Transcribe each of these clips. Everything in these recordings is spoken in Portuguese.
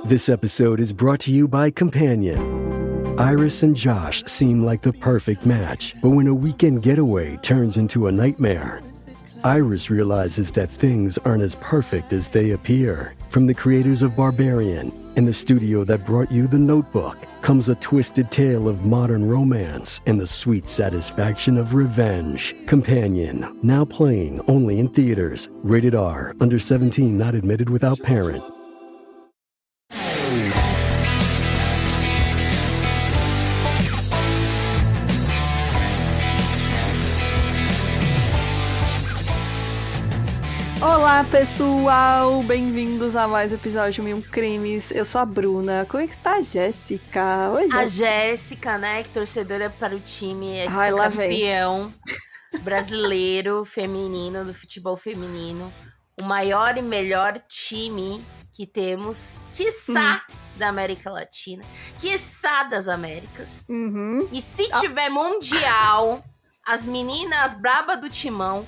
This episode is brought to you by Companion. Iris and Josh seem like the perfect match, but when a weekend getaway turns into a nightmare, Iris realizes that things aren't as perfect as they appear. From the creators of Barbarian and the studio that brought you The Notebook comes a twisted tale of modern romance and the sweet satisfaction of revenge. Companion, now playing only in theaters. Rated R, under 17, not admitted without parent. Olá pessoal, bem-vindos a mais um episódio de Mil Crimes. Eu sou a Bruna. Como é que está a Jéssica? Oi, a Jéssica, né, que torcedora para o time, é Ai, lá campeão brasileiro feminino, do futebol feminino. O maior e melhor time que temos, quiçá da América Latina, quiçá das Américas. E se tiver mundial, as meninas braba do timão,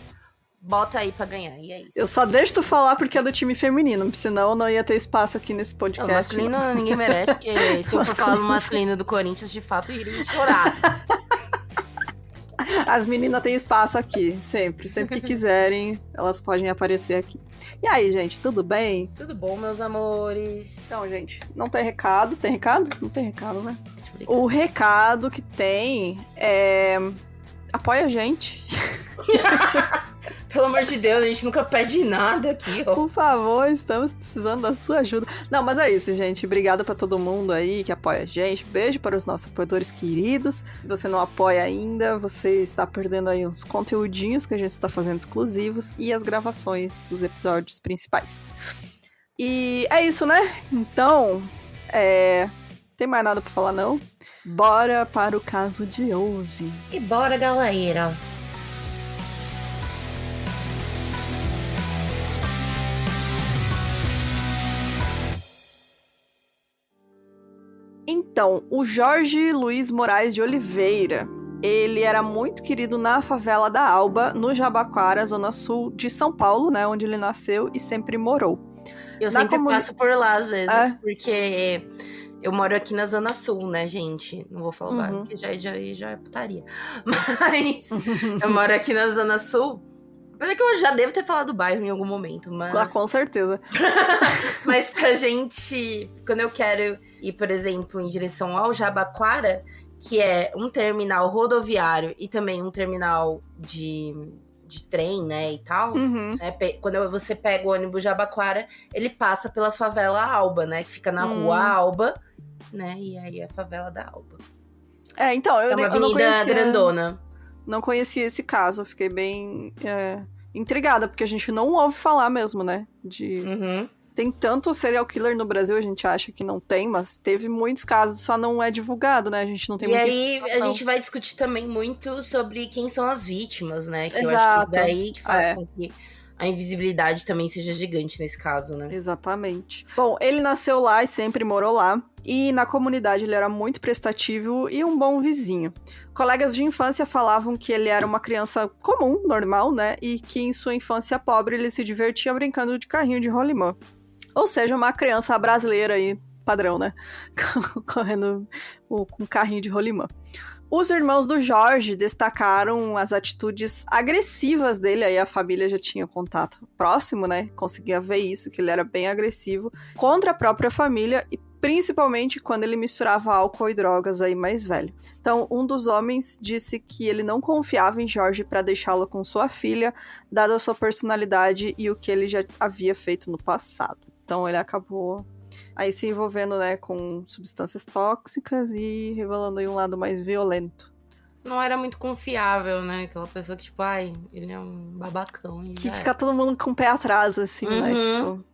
bota aí pra ganhar, e é isso. Eu só deixo tu falar porque é do time feminino, senão não ia ter espaço aqui nesse podcast. O masculino ninguém merece, porque se eu for falar do masculino do Corinthians, de fato, eu iria chorar. As meninas têm espaço aqui, sempre que quiserem, elas podem aparecer aqui. E aí, gente, tudo bem? Tudo bom, meus amores? Então, gente, não tem recado. Tem recado? Não tem recado, né? O recado que tem é... apoia a gente. Pelo amor de Deus, a gente nunca pede nada aqui, ó. Por favor, estamos precisando da sua ajuda. Não, mas é isso, gente. Obrigada pra todo mundo aí que apoia a gente. Beijo para os nossos apoiadores queridos. Se você não apoia ainda, você está perdendo aí uns conteúdinhos que a gente está fazendo exclusivos e as gravações dos episódios principais. E é isso, né? Então, tem mais nada pra falar, não? Bora para o caso de hoje. E bora, galera! Então, o Jorge Luiz Moraes de Oliveira, ele era muito querido na favela da Alba, no Jabaquara, zona sul de São Paulo, né, onde ele nasceu e sempre morou. Eu sempre passo por lá, às vezes, porque eu moro aqui na zona sul, né, gente? Não vou falar o bairro, porque já é putaria. Mas eu moro aqui na zona sul. Apesar que eu já devo ter falado do bairro em algum momento, mas... Com certeza. Mas pra gente... Quando eu quero ir, por exemplo, em direção ao Jabaquara, que é um terminal rodoviário e também um terminal de trem, né, e tal, né, quando você pega o ônibus Jabaquara, ele passa pela favela Alba, né, que fica na rua Alba, né, e aí é a favela da Alba. Então, é uma avenida grandona. Não conhecia esse caso, eu fiquei bem intrigada, porque a gente não ouve falar mesmo, né? Tem tanto serial killer no Brasil, a gente acha que não tem, mas teve muitos casos, só não é divulgado, né? A gente não tem muita informação. E aí, a gente vai discutir também muito sobre quem são as vítimas, né? Que Exato. Eu acho que isso daí que faz com que a invisibilidade também seja gigante nesse caso, né? Exatamente. Bom, ele nasceu lá e sempre morou lá. E na comunidade ele era muito prestativo e um bom vizinho. Colegas de infância falavam que ele era uma criança comum, normal, né? E que em sua infância pobre ele se divertia brincando de carrinho de rolimã. Ou seja, uma criança brasileira aí, padrão, né? Correndo com carrinho de rolimã. Os irmãos do Jorge destacaram as atitudes agressivas dele, aí a família já tinha contato próximo, né? Conseguia ver isso, que ele era bem agressivo contra a própria família e principalmente quando ele misturava álcool e drogas aí mais velho. Então, um dos homens disse que ele não confiava em Jorge para deixá-lo com sua filha, dada a sua personalidade e o que ele já havia feito no passado. Então, ele acabou aí se envolvendo, né, com substâncias tóxicas e revelando aí um lado mais violento. Não era muito confiável, né? Aquela pessoa que, tipo, ele é um babacão. Que fica todo mundo com o pé atrás, assim, né? Tipo,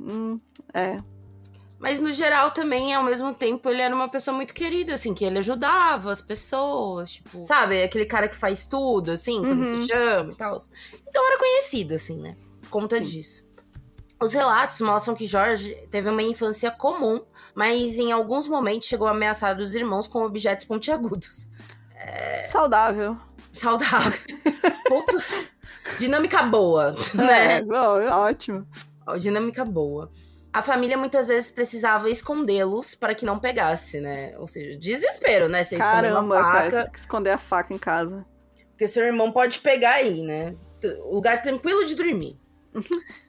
Mas, no geral, também, ao mesmo tempo, ele era uma pessoa muito querida, assim, que ele ajudava as pessoas, tipo... Sabe? Aquele cara que faz tudo, assim, quando se chama e tal. Então, era conhecido, assim, né? Por conta disso. Os relatos mostram que Jorge teve uma infância comum, mas em alguns momentos chegou a ameaçar os irmãos com objetos pontiagudos. Saudável. Dinâmica boa, né? Ótimo. Dinâmica boa. A família muitas vezes precisava escondê-los para que não pegasse, né? Ou seja, desespero, né? Você esconder uma Caramba, cara, você faca, tem que esconder a faca em casa. porque seu irmão pode pegar aí, né? Lugar tranquilo de dormir.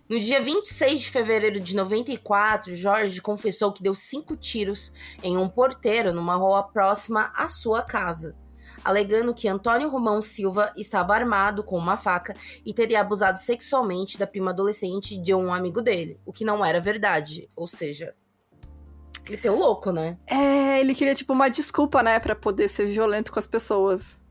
No dia 26 de fevereiro de 94, Jorge confessou que deu 5 tiros em um porteiro numa rua próxima à sua casa, alegando que Antônio Romão Silva estava armado com uma faca e teria abusado sexualmente da prima adolescente de um amigo dele, o que não era verdade. Ou seja, ele tem o louco, né? Ele queria, tipo, uma desculpa, né, pra poder ser violento com as pessoas.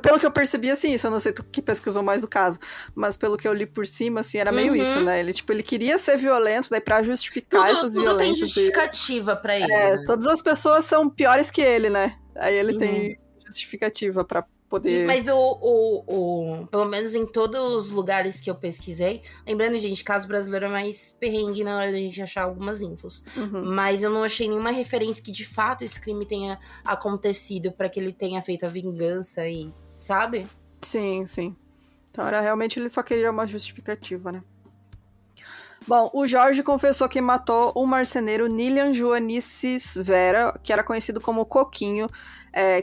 Pelo que eu percebi, assim, isso, eu não sei tu que pesquisou mais do caso, mas pelo que eu li por cima, assim, era meio isso, né? Ele queria ser violento, daí pra justificar essas Tudo violências. tem justificativa pra ele, né? Todas as pessoas são piores que ele, né? Aí ele tem justificativa pra poder... Mas pelo menos em todos os lugares que eu pesquisei, lembrando, gente, caso brasileiro é mais perrengue na hora da gente achar algumas infos. Mas eu não achei nenhuma referência que de fato esse crime tenha acontecido pra que ele tenha feito a vingança e, sabe? Sim, sim. Então, realmente ele só queria uma justificativa, né? Bom, o Jorge confessou que matou o marceneiro Nilian Joanices Vera, que era conhecido como Coquinho,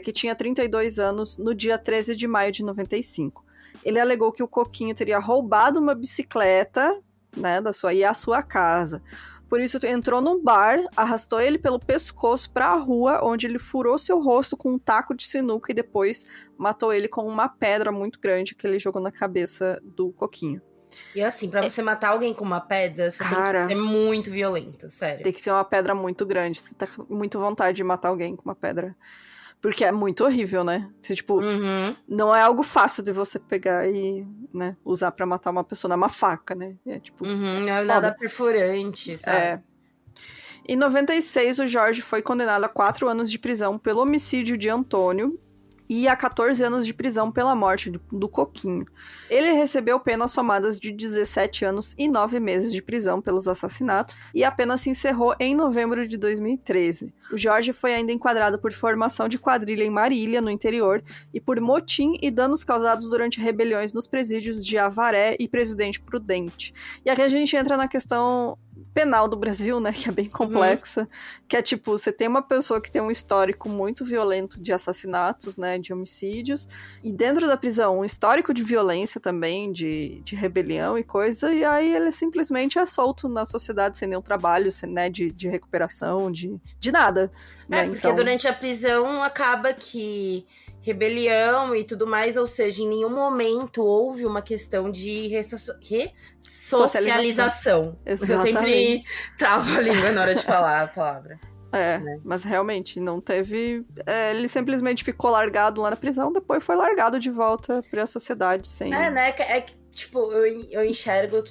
que tinha 32 anos, no dia 13 de maio de 95. Ele alegou que o Coquinho teria roubado uma bicicleta, né, e a sua casa. Por isso, entrou num bar, arrastou ele pelo pescoço para a rua, onde ele furou seu rosto com um taco de sinuca e depois matou ele com uma pedra muito grande que ele jogou na cabeça do Coquinho. E assim, pra você matar alguém com uma pedra, você tem que ser muito violento, sério. Tem que ser uma pedra muito grande. Você tá com muita vontade de matar alguém com uma pedra. Porque é muito horrível, né? Você, tipo, não é algo fácil de você pegar e, né, usar pra matar uma pessoa. Não é uma faca, né? É tipo. Não é nada perfurante, sabe? Em 96, o Jorge foi condenado a 4 anos de prisão pelo homicídio de Antônio e a 14 anos de prisão pela morte do Coquinho. Ele recebeu penas somadas de 17 anos e 9 meses de prisão pelos assassinatos, e a pena se encerrou em novembro de 2013. O Jorge foi ainda enquadrado por formação de quadrilha em Marília, no interior, e por motim e danos causados durante rebeliões nos presídios de Avaré e Presidente Prudente. E aqui a gente entra na questão penal do Brasil, né, que é bem complexa, que é tipo, você tem uma pessoa que tem um histórico muito violento de assassinatos, né, de homicídios, e dentro da prisão um histórico de violência também, de rebelião e coisa, e aí ele simplesmente é solto na sociedade sem nenhum trabalho, né, de recuperação, de nada. Né? Porque então, durante a prisão acaba que rebelião e tudo mais, ou seja, em nenhum momento houve uma questão de ressocialização. Eu sempre travo a língua na hora de falar a palavra. Né? Mas realmente não teve... ele simplesmente ficou largado lá na prisão, depois foi largado de volta pra sociedade sem... né? Tipo, eu enxergam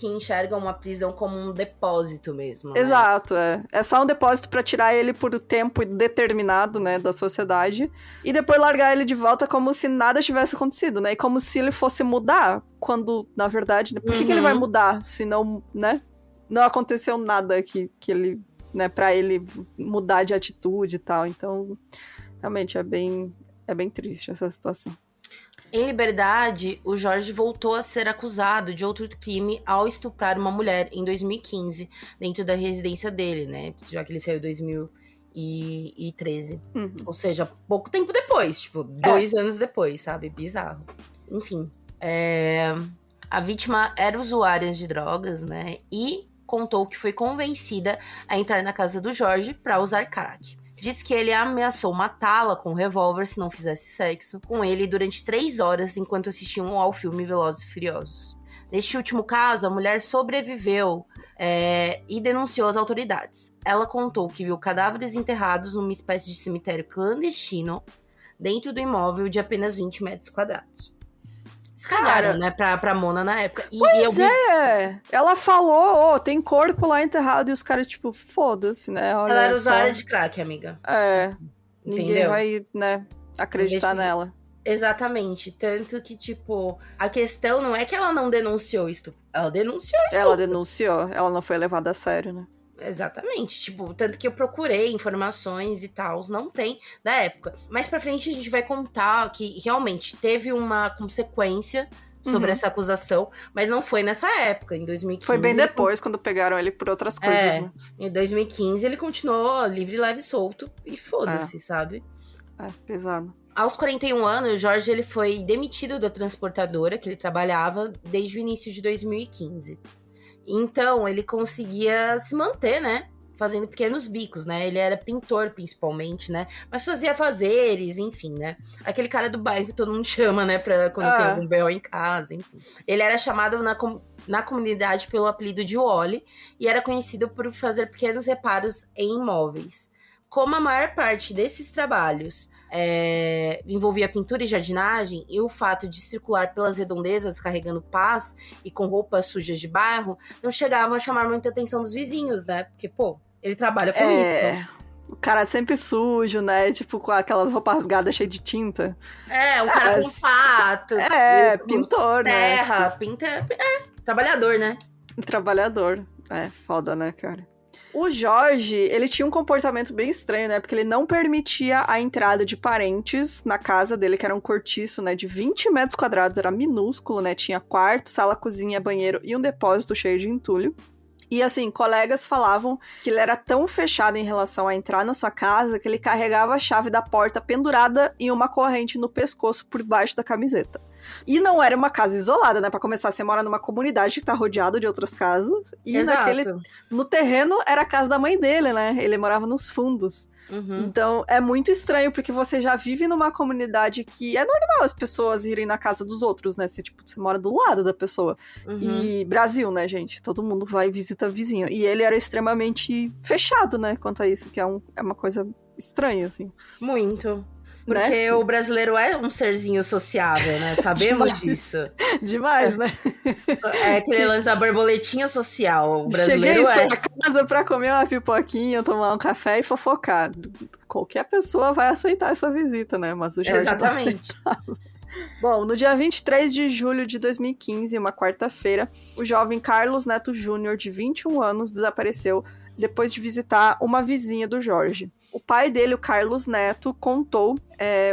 uma prisão como um depósito mesmo, né? Exato, é só um depósito pra tirar ele por tempo determinado, né, da sociedade, e depois largar ele de volta como se nada tivesse acontecido, né, e como se ele fosse mudar, quando, na verdade, por que ele vai mudar, se não, né, não aconteceu nada que ele, né, pra ele mudar de atitude e tal, então, realmente é bem triste essa situação. Em liberdade, o Jorge voltou a ser acusado de outro crime ao estuprar uma mulher em 2015, dentro da residência dele, né? Já que ele saiu em 2013. Ou seja, pouco tempo depois, tipo, 2 anos depois, sabe? Bizarro. Enfim, a vítima era usuária de drogas, né? E contou que foi convencida a entrar na casa do Jorge para usar crack. Diz que ele ameaçou matá-la com um revólver se não fizesse sexo com ele durante 3 horas enquanto assistiam ao filme Velozes e Furiosos. Neste último caso, a mulher sobreviveu e denunciou as autoridades. Ela contou que viu cadáveres enterrados numa espécie de cemitério clandestino dentro do imóvel de apenas 20 metros quadrados. Escagaram, né, pra Mona na época. Ela falou, tem corpo lá enterrado, e os caras, tipo, foda-se, né? Olha, ela era usuária de crack, amiga. Ninguém vai, né, acreditar nela. Exatamente, tanto que, tipo, a questão não é que ela não denunciou estupro, ela denunciou estupro. Ela denunciou, ela não foi levada a sério, né? Exatamente, tipo, tanto que eu procurei informações e tal, não tem da época. Mais pra frente a gente vai contar que realmente teve uma consequência, sobre essa acusação, mas não foi nessa época, em 2015. Foi bem depois, quando pegaram ele por outras coisas, né? Em 2015 ele continuou livre, leve e solto, e foda-se, sabe? Pesado. Aos 41 anos, o Jorge ele foi demitido da transportadora que ele trabalhava desde o início de 2015. Então, ele conseguia se manter, né? Fazendo pequenos bicos, né? Ele era pintor, principalmente, né? Mas fazia fazeres, enfim, né? Aquele cara do bairro que todo mundo chama, né? Pra quando tem algum B.O. em casa, enfim. Ele era chamado na comunidade pelo apelido de Wally e era conhecido por fazer pequenos reparos em imóveis. Como a maior parte desses trabalhos envolvia pintura e jardinagem, e o fato de circular pelas redondezas carregando pás e com roupas sujas de bairro, não chegavam a chamar muita atenção dos vizinhos, né? Porque, pô, ele trabalha com isso. O cara sempre sujo, né? Tipo, com aquelas roupas rasgadas cheias de tinta. O cara com pato. Pintor, terra, né? Pinta. Trabalhador, né? Trabalhador. Foda, né, cara? O Jorge, ele tinha um comportamento bem estranho, né? Porque ele não permitia a entrada de parentes na casa dele, que era um cortiço, né? De 20 metros quadrados, era minúsculo, né? Tinha quarto, sala, cozinha, banheiro e um depósito cheio de entulho. E assim, colegas falavam que ele era tão fechado em relação a entrar na sua casa que ele carregava a chave da porta pendurada em uma corrente no pescoço por baixo da camiseta. E não era uma casa isolada, né? Pra começar, você mora numa comunidade que tá rodeado de outras casas. E no terreno era a casa da mãe dele, né? Ele morava nos fundos. Então, é muito estranho, porque você já vive numa comunidade que é normal as pessoas irem na casa dos outros, né? Você mora do lado da pessoa. E Brasil, né, gente? Todo mundo vai e visita vizinho. E ele era extremamente fechado, né? Quanto a isso, que é uma coisa estranha, assim. Muito. Porque o brasileiro é um serzinho sociável, né? Sabemos disso. Demais, né? É aquele lance da borboletinha social. O brasileiro Cheguei em sua casa pra comer uma pipoquinha, tomar um café e fofocar. Qualquer pessoa vai aceitar essa visita, né? Mas o Jorge não aceitava. Bom, no dia 23 de julho de 2015, uma quarta-feira, o jovem Carlos Neto Júnior, de 21 anos, desapareceu depois de visitar uma vizinha do Jorge. O pai dele, o Carlos Neto, contou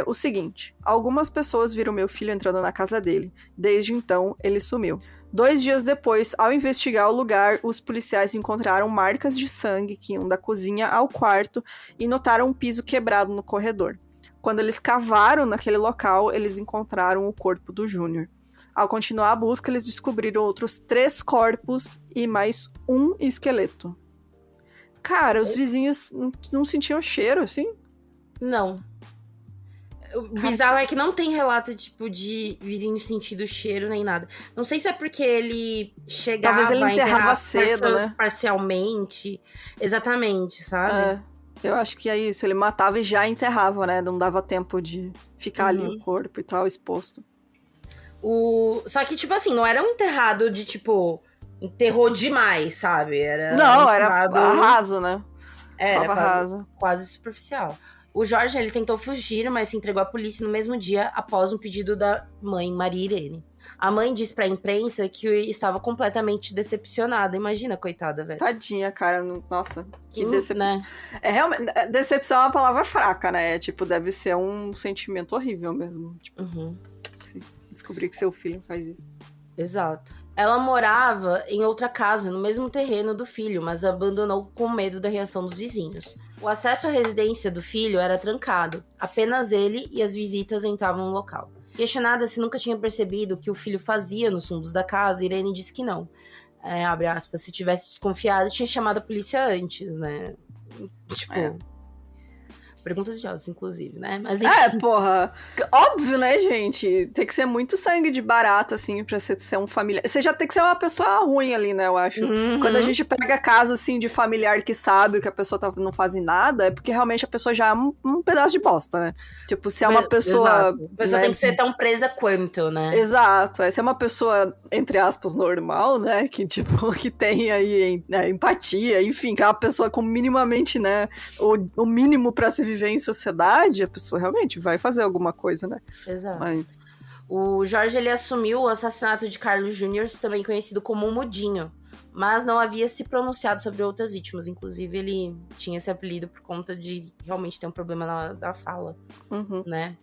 o seguinte: algumas pessoas viram meu filho entrando na casa dele. Desde então, ele sumiu. 2 dias depois, ao investigar o lugar, os policiais encontraram marcas de sangue que iam da cozinha ao quarto e notaram um piso quebrado no corredor. Quando eles cavaram naquele local, eles encontraram o corpo do Júnior. Ao continuar a busca, eles descobriram outros 3 corpos e mais um esqueleto. Cara, os vizinhos não sentiam cheiro, assim? Não. O bizarro é que não tem relato, tipo, de vizinho sentindo cheiro nem nada. Não sei se é porque ele chegava Talvez ele enterrava a cedo, né? Parcialmente. Exatamente, sabe? Eu acho que é isso. Ele matava e já enterrava, né? Não dava tempo de ficar ali o corpo e tal, exposto. Só que, tipo assim, não era um enterrado de, tipo... Enterrou demais, sabe? Era raso, né? Era quase superficial. O Jorge, ele tentou fugir, mas se entregou à polícia no mesmo dia após um pedido da mãe, Maria Irene. A mãe disse pra imprensa que estava completamente decepcionada. Imagina, coitada, velho. Tadinha, cara. Nossa, que decepção. Né? Realmente, decepção é uma palavra fraca, né? Tipo, deve ser um sentimento horrível mesmo. Tipo, descobrir que seu filho faz isso. Exato. Ela morava em outra casa, no mesmo terreno do filho, mas abandonou com medo da reação dos vizinhos. O acesso à residência do filho era trancado. Apenas ele e as visitas entravam no local. Questionada se nunca tinha percebido o que o filho fazia nos fundos da casa, Irene disse que não. Abre aspas, se tivesse desconfiado, tinha chamado a polícia antes, né? Tipo... Perguntas idiosas, inclusive, né? Mas enfim. Porra. Óbvio, né, gente? Tem que ser muito sangue de barata, assim, pra você ser um familiar. Você já tem que ser uma pessoa ruim ali, né, eu acho. Quando a gente pega caso, assim, de familiar que sabe que a pessoa não faz nada, é porque realmente a pessoa já é um pedaço de bosta, né? Tipo, se é uma pessoa... Exato. A pessoa tem que ser tão presa quanto, né? Exato. Se é uma pessoa, entre aspas, normal, né? Que, tipo, que tem aí empatia, enfim, que é uma pessoa com minimamente, né? O mínimo pra se viver em sociedade, a pessoa realmente vai fazer alguma coisa, né? Exato. Mas... O Jorge, ele assumiu o assassinato de Carlos Júnior, também conhecido como o Mudinho, mas não havia se pronunciado sobre outras vítimas. Inclusive, ele tinha esse apelido por conta de realmente ter um problema da fala, né?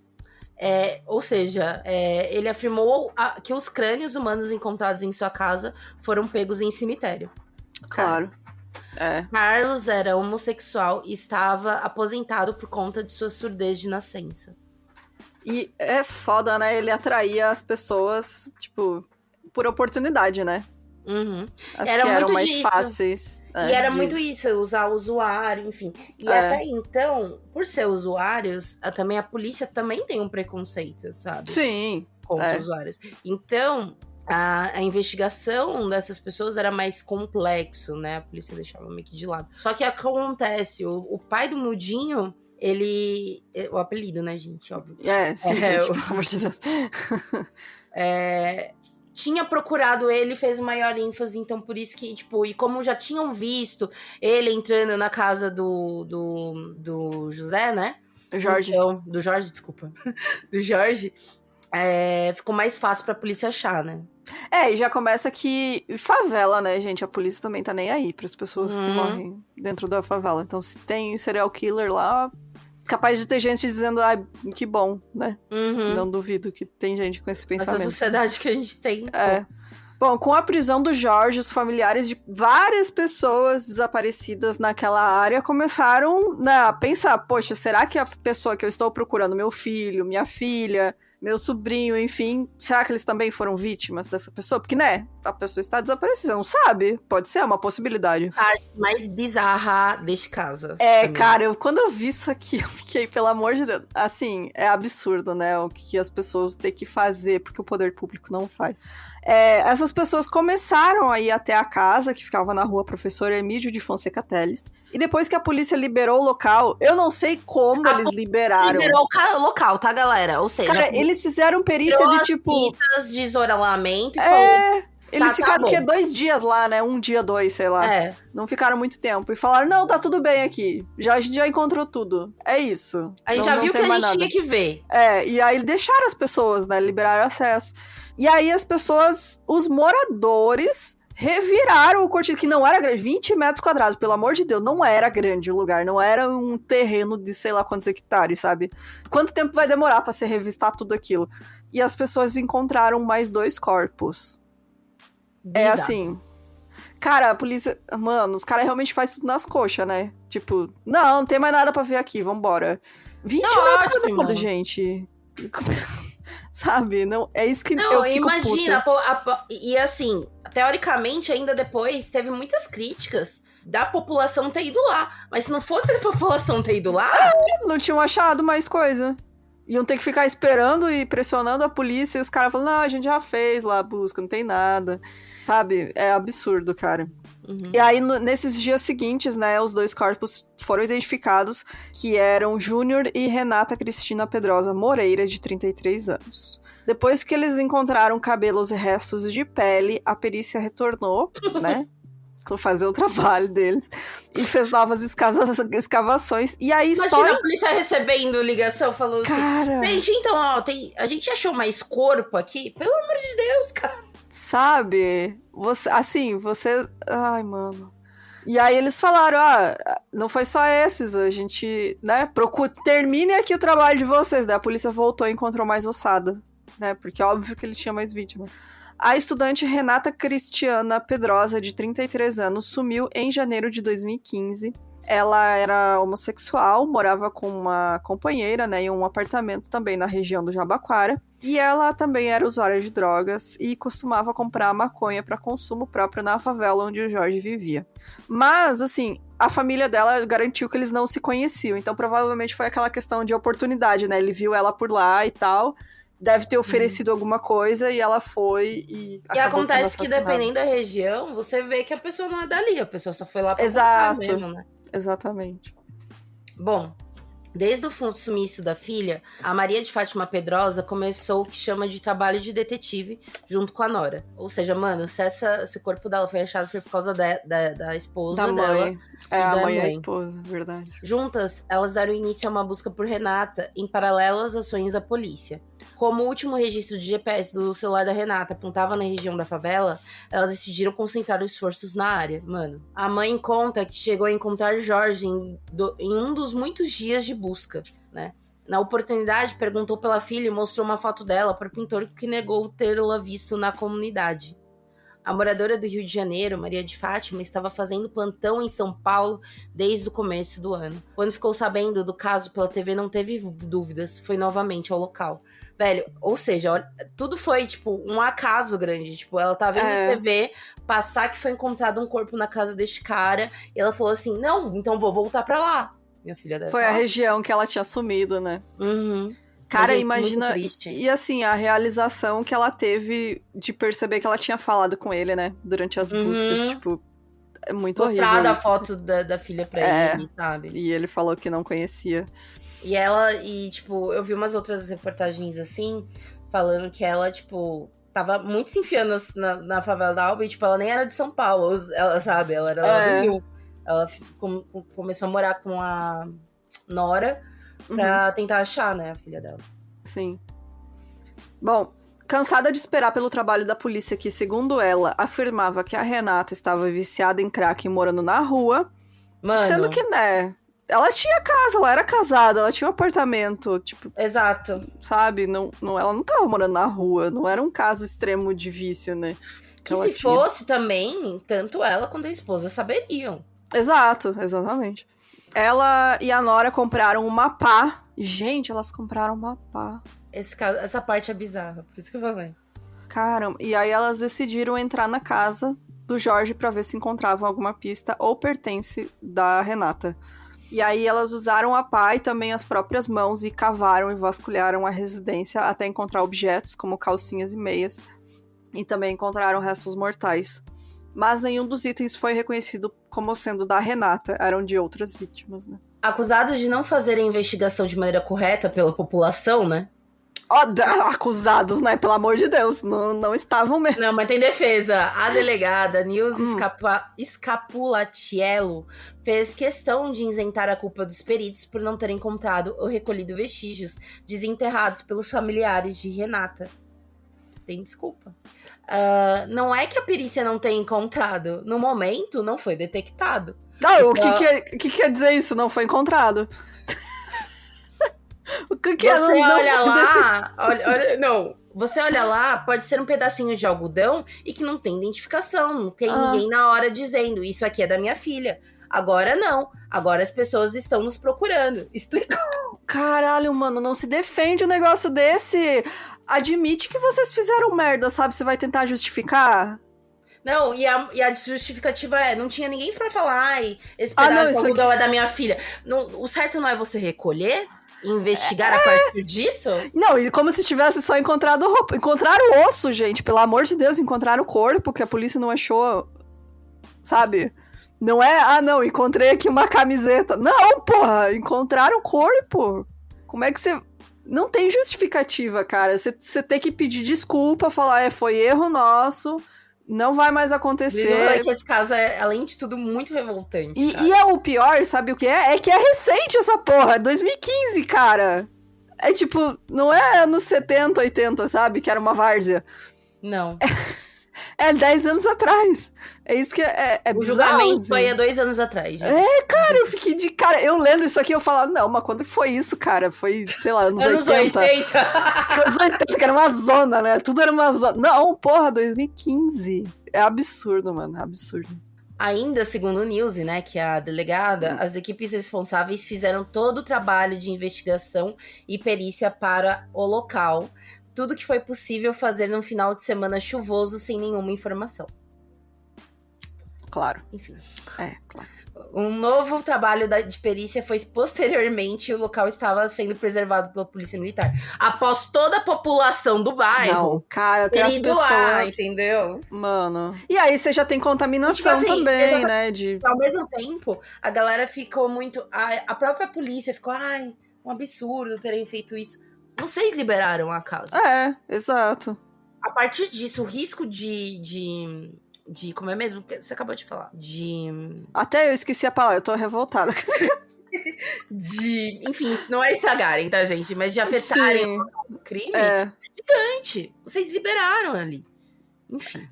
Ou seja, ele afirmou que os crânios humanos encontrados em sua casa foram pegos em cemitério. Claro. Carlos era homossexual e estava aposentado por conta de sua surdez de nascença. E é foda, né? Ele atraía as pessoas, tipo, por oportunidade, né? Uhum. As Era que eram muito mais disso. fáceis. E era muito isso, usar o usuário, enfim. E até então, por ser usuários, também a polícia também tem um preconceito, sabe? Sim. Contra usuários. Então, a investigação dessas pessoas era mais complexo, né? A polícia deixava meio que de lado. Só que acontece, o pai do Mudinho, ele... O apelido, né, gente? Óbvio. Sim, gente, pelo amor de Deus. Tinha procurado ele, fez maior ênfase, então por isso que, tipo, e como já tinham visto ele entrando na casa do José, né? Jorge. Então, do Jorge, desculpa. Do Jorge, ficou mais fácil pra polícia achar, né? E já começa que favela, né, gente? A polícia também tá nem aí pras pessoas que morrem dentro da favela. Então, se tem serial killer lá, capaz de ter gente dizendo, que bom, né? Não duvido que tem gente com esse pensamento. Essa sociedade que a gente tem. Bom, com a prisão do Jorge, os familiares de várias pessoas desaparecidas naquela área começaram, né, a pensar, poxa, será que a pessoa que eu estou procurando, meu filho, minha filha, meu sobrinho, enfim, será que eles também foram vítimas dessa pessoa? Porque, né, a pessoa está desaparecida, não sabe? Pode ser uma possibilidade. A parte mais bizarra deste caso. Cara, quando eu vi isso aqui, eu fiquei, pelo amor de Deus, assim, é absurdo, né, o que as pessoas têm que fazer, porque o poder público não faz. Essas pessoas começaram a ir até a casa, que ficava na rua Professor Emílio de Fonseca Teles, e depois que a polícia liberou o local, eu não sei como eles liberaram. Liberou o local, tá, galera? Ou seja... Cara, eles fizeram perícia de, tipo... fitas de isolamento e falou... Eles ficaram, 2 dias lá, né? 1 dia, 2, sei lá. Não ficaram muito tempo. E falaram, não, tá tudo bem aqui. A gente já encontrou tudo. É isso. A gente já viu que a gente tinha que ver. E aí deixaram as pessoas, né? Liberaram acesso. E aí as pessoas, os moradores, reviraram o cortiço, que não era grande, 20 metros quadrados, pelo amor de Deus, não era grande o lugar, não era um terreno de sei lá quantos hectares, sabe? Quanto tempo vai demorar pra se revistar tudo aquilo? E as pessoas encontraram mais 2 corpos. Bizarro. Assim... Cara, a polícia... Mano, os caras realmente fazem tudo nas coxas, né? Tipo, não tem mais nada pra ver aqui, vambora. 20 metros quadrados, gente. Sabe? Não, é isso que eu fico imagina. E assim, teoricamente, ainda depois, teve muitas críticas da população ter ido lá. Mas se não fosse a população ter ido lá... não tinham achado mais coisa. Iam ter que ficar esperando e pressionando a polícia. E os caras falando, a gente já fez lá a busca, não tem nada. Sabe? É absurdo, cara. E aí, nesses dias seguintes, né, os 2 corpos foram identificados, que eram Júnior e Renata Cristina Pedrosa Moreira, de 33 anos. Depois que eles encontraram cabelos e restos de pele, a perícia retornou, né, fazer o trabalho deles, e fez novas escavações, e aí Imagina a polícia recebendo ligação, falando cara... assim, gente, então, a gente achou mais corpo aqui? Pelo amor de Deus, cara. Sabe? Você... Ai, mano. E aí eles falaram, não foi só esses, a gente, né, termine aqui o trabalho de vocês. Daí a polícia voltou e encontrou mais ossada, né, porque é óbvio que ele tinha mais vítimas. A estudante Renata Cristiana Pedrosa, de 33 anos, sumiu em janeiro de 2015. Ela era homossexual, morava com uma companheira, né, em um apartamento também na região do Jabaquara. E ela também era usuária de drogas e costumava comprar maconha para consumo próprio na favela onde o Jorge vivia. Mas, assim, a família dela garantiu que eles não se conheciam. Então, provavelmente foi aquela questão de oportunidade, né? Ele viu ela por lá e tal, deve ter oferecido alguma coisa e ela foi e acontece que, dependendo da região, você vê que a pessoa não é dali. A pessoa só foi lá pra Exato. comprar mesmo, né? Exatamente. Bom, desde o sumiço da filha, a Maria de Fátima Pedrosa começou o que chama de trabalho de detetive junto com a nora. Ou seja, mano, se o corpo dela foi achado foi por causa da esposa dela. A mãe e a esposa, verdade. Juntas, elas deram início a uma busca por Renata em paralelo às ações da polícia. Como o último registro de GPS do celular da Renata apontava na região da favela, elas decidiram concentrar os esforços na área. Mano, a mãe conta que chegou a encontrar Jorge em um dos muitos dias de busca, né? Na oportunidade, perguntou pela filha e mostrou uma foto dela para o pintor que negou tê-la visto na comunidade. A moradora do Rio de Janeiro, Maria de Fátima, estava fazendo plantão em São Paulo desde o começo do ano. Quando ficou sabendo do caso pela TV, não teve dúvidas, foi novamente ao local. Velho, ou seja, olha, tudo foi, tipo, um acaso grande. Tipo, ela tá vendo na TV passar que foi encontrado um corpo na casa deste cara, e ela falou assim, não, então vou voltar pra lá. Minha filha deve Foi falar. a região que ela tinha sumido, né? Uhum. Cara, Gente, imagina. muito triste. E assim, a realização que ela teve de perceber que ela tinha falado com ele, né? Durante as buscas, tipo, é muito Mostrado horrível. a foto da filha pra ele, sabe? E ele falou que não conhecia. E tipo, eu vi umas outras reportagens assim, falando que ela, tipo, tava muito se enfiando na favela da Alba e, tipo, ela nem era de São Paulo, ela, sabe? Ela era lá do Rio. Ela começou a morar com a Nora pra tentar achar, né, a filha dela. Sim. Bom, cansada de esperar pelo trabalho da polícia que, segundo ela, afirmava que a Renata estava viciada em crack e morando na rua. Mano. Sendo que, né, ela tinha casa, ela era casada, ela tinha um apartamento, tipo... Exato. Sabe? Ela não tava morando na rua, não era um caso extremo de vício, né? Que se fosse também, tanto ela quanto a esposa saberiam. Exato, exatamente. Ela e a Nora compraram uma pá. Gente, elas compraram uma pá. Essa parte é bizarra, por isso que eu falei. Caramba. E aí elas decidiram entrar na casa do Jorge pra ver se encontravam alguma pista ou pertence da Renata. E aí elas usaram a pá e também as próprias mãos e cavaram e vasculharam a residência até encontrar objetos como calcinhas e meias. E também encontraram restos mortais. Mas nenhum dos itens foi reconhecido como sendo da Renata, eram de outras vítimas, né? Acusados de não fazerem a investigação de maneira correta pela população, né? Acusados, né? Pelo amor de Deus, não estavam mesmo. Não, mas tem defesa. A delegada Nilce Scapulatiello fez questão de isentar a culpa dos peritos por não terem encontrado ou recolhido vestígios desenterrados pelos familiares de Renata. Tem desculpa. Não é que a perícia não tenha encontrado. No momento, não foi detectado. Não, o que quer dizer isso? Não foi encontrado. O que você olha lá... Não, você olha lá, pode ser um pedacinho de algodão e que não tem identificação. Não tem ninguém na hora dizendo, isso aqui é da minha filha. Agora não. Agora as pessoas estão nos procurando. Explicou. Caralho, mano, não se defende um negócio desse. Admite que vocês fizeram merda, sabe? Você vai tentar justificar? Não, e a justificativa não tinha ninguém pra falar, ai, esse pedaço de algodão é da minha filha. Não, o certo não é você recolher e investigar a partir disso? Não, e como se tivesse só encontrado roupa. Encontraram o osso, gente, pelo amor de Deus, encontraram o corpo que a polícia não achou, sabe? Não é, não, encontrei aqui uma camiseta. Não, porra, encontraram o corpo. Como é que você... Não tem justificativa, cara. Você tem que pedir desculpa, falar, foi erro nosso, não vai mais acontecer. É que esse caso é, além de tudo, muito revoltante. E é o pior, sabe o que é? É que é recente essa porra, 2015, cara. É tipo, não é anos 70, 80, sabe? Que era uma várzea. Não. É 10 anos atrás. É isso que é o julgamento foi há 2 anos atrás, gente. Cara, eu fiquei de cara. Eu lendo isso aqui, eu falava, não, mas quando foi isso, cara? Foi, sei lá, anos 80. Anos 80, que era uma zona, né? Tudo era uma zona. Não, porra, 2015. É absurdo, mano, é absurdo. Ainda, segundo o Nilce, né, que é a delegada, as equipes responsáveis fizeram todo o trabalho de investigação e perícia para o local. Tudo que foi possível fazer num final de semana chuvoso sem nenhuma informação. Claro. Enfim. Claro. Um novo trabalho de perícia foi posteriormente e o local estava sendo preservado pela polícia militar. Após toda a população do bairro. Não, cara, tem as pessoas... lá, entendeu? Mano. E aí você já tem contaminação e, tipo assim, também, né? Ao mesmo tempo, a galera ficou muito... A própria polícia ficou, um absurdo terem feito isso. Vocês liberaram a casa. Exato. A partir disso, o risco de como é mesmo? Você acabou de falar. Até eu esqueci a palavra, eu tô revoltada. Enfim, não é estragarem, tá, gente? Mas de afetarem o crime é gigante. Vocês liberaram ali. Enfim.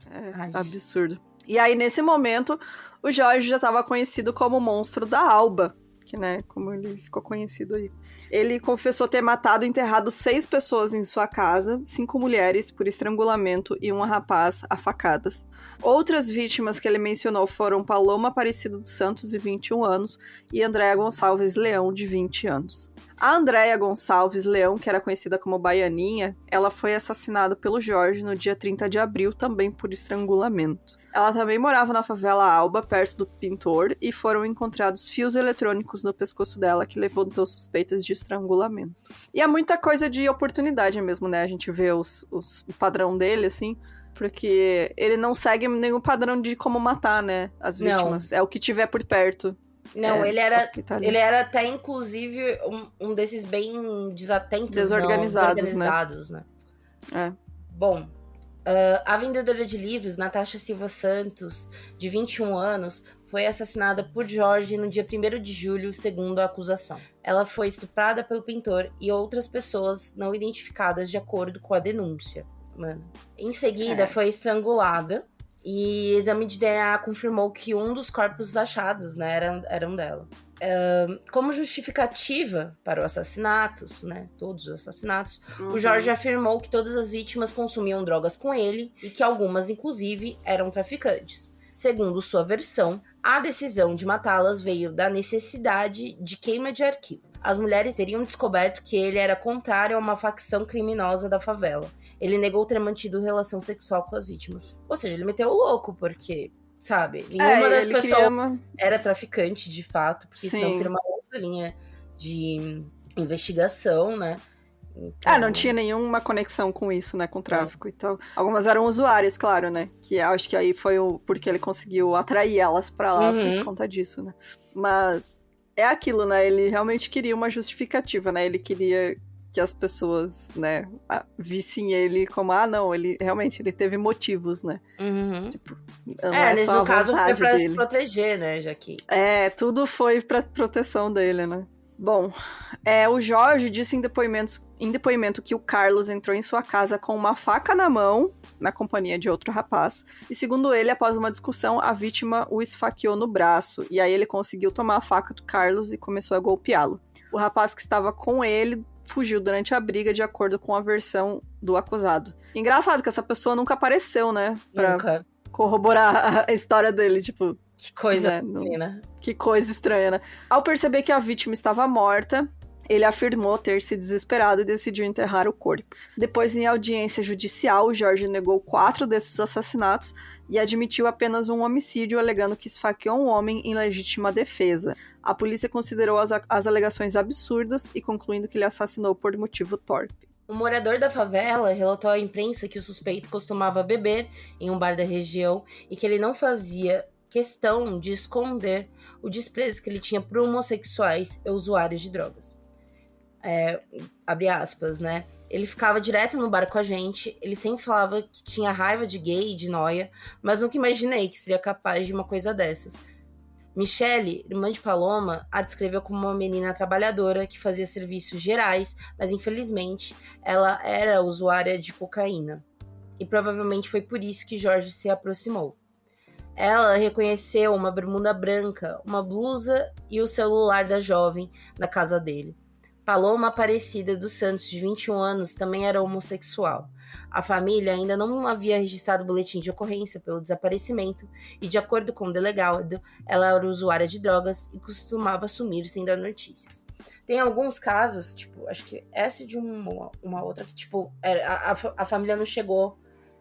Absurdo. E aí, nesse momento, o Jorge já estava conhecido como o monstro da Alba. Frank, né? Como ele ficou conhecido aí. Ele confessou ter matado e enterrado 6 pessoas em sua casa, 5 mulheres por estrangulamento e um rapaz a facadas. Outras vítimas que ele mencionou foram Paloma Aparecida dos Santos, de 21 anos, e Andréa Gonçalves Leão, de 20 anos. A Andréa Gonçalves Leão, que era conhecida como Baianinha, ela foi assassinada pelo Jorge no dia 30 de abril, também por estrangulamento. Ela também morava na favela Alba, perto do Pintor, e foram encontrados fios eletrônicos no pescoço dela, que levantou suspeitas de estrangulamento. E é muita coisa de oportunidade mesmo, né? A gente vê o padrão dele, assim, porque ele não segue nenhum padrão de como matar, né, as vítimas. Não. É o que tiver por perto. Não, ele era até, inclusive, um desses bem desatentos, desorganizados, né? Bom, a vendedora de livros, Natasha Silva Santos, de 21 anos, foi assassinada por Jorge no dia 1º de julho, segundo a acusação. Ela foi estuprada pelo pintor e outras pessoas não identificadas de acordo com a denúncia. Em seguida, foi estrangulada. E exame de DNA confirmou que um dos corpos achados, né, eram dela. Como justificativa para os assassinatos, né, todos os assassinatos, o Jorge afirmou que todas as vítimas consumiam drogas com ele e que algumas, inclusive, eram traficantes. Segundo sua versão, a decisão de matá-las veio da necessidade de queima de arquivo. As mulheres teriam descoberto que ele era contrário a uma facção criminosa da favela. Ele negou ter mantido relação sexual com as vítimas. Ou seja, ele meteu o louco, porque, sabe, nenhuma das pessoas era traficante, de fato, porque senão seria uma outra linha de investigação, né? Então... não tinha nenhuma conexão com isso, né, com tráfico e tal. Algumas eram usuárias, claro, né, que acho que aí foi porque ele conseguiu atrair elas pra lá, foi por conta disso, né. Mas é aquilo, né, ele realmente queria uma justificativa, né, ele queria que as pessoas, né, vissem ele como, não, ele realmente ele teve motivos, né. Tipo, nesse caso foi pra se proteger, né, já que... tudo foi pra proteção dele, né. Bom, o Jorge disse em depoimento que o Carlos entrou em sua casa com uma faca na mão, na companhia de outro rapaz, e segundo ele, após uma discussão, a vítima o esfaqueou no braço, e aí ele conseguiu tomar a faca do Carlos e começou a golpeá-lo. O rapaz que estava com ele fugiu durante a briga, de acordo com a versão do acusado. Engraçado que essa pessoa nunca apareceu, né? Pra corroborar a história dele, tipo... Que coisa, menina. Que coisa estranha, né? Ao perceber que a vítima estava morta, ele afirmou ter se desesperado e decidiu enterrar o corpo. Depois, em audiência judicial, o Jorge negou 4 desses assassinatos e admitiu apenas um homicídio, alegando que esfaqueou um homem em legítima defesa. A polícia considerou as alegações absurdas e concluindo que ele assassinou por motivo torpe. Um morador da favela relatou à imprensa que o suspeito costumava beber em um bar da região e que ele não fazia questão de esconder o desprezo que ele tinha por homossexuais e usuários de drogas. Abre aspas, né? Ele ficava direto no bar com a gente, ele sempre falava que tinha raiva de gay e de nóia, mas nunca imaginei que seria capaz de uma coisa dessas. Michele, irmã de Paloma, a descreveu como uma menina trabalhadora que fazia serviços gerais, mas infelizmente ela era usuária de cocaína. E provavelmente foi por isso que Jorge se aproximou. Ela reconheceu uma bermuda branca, uma blusa e o celular da jovem na casa dele. Paloma Aparecida dos Santos, de 21 anos, também era homossexual. A família ainda não havia registrado boletim de ocorrência pelo desaparecimento e, de acordo com o delegado, ela era usuária de drogas e costumava sumir sem dar notícias. Tem alguns casos, tipo, acho que essa de uma outra que, tipo, a família não chegou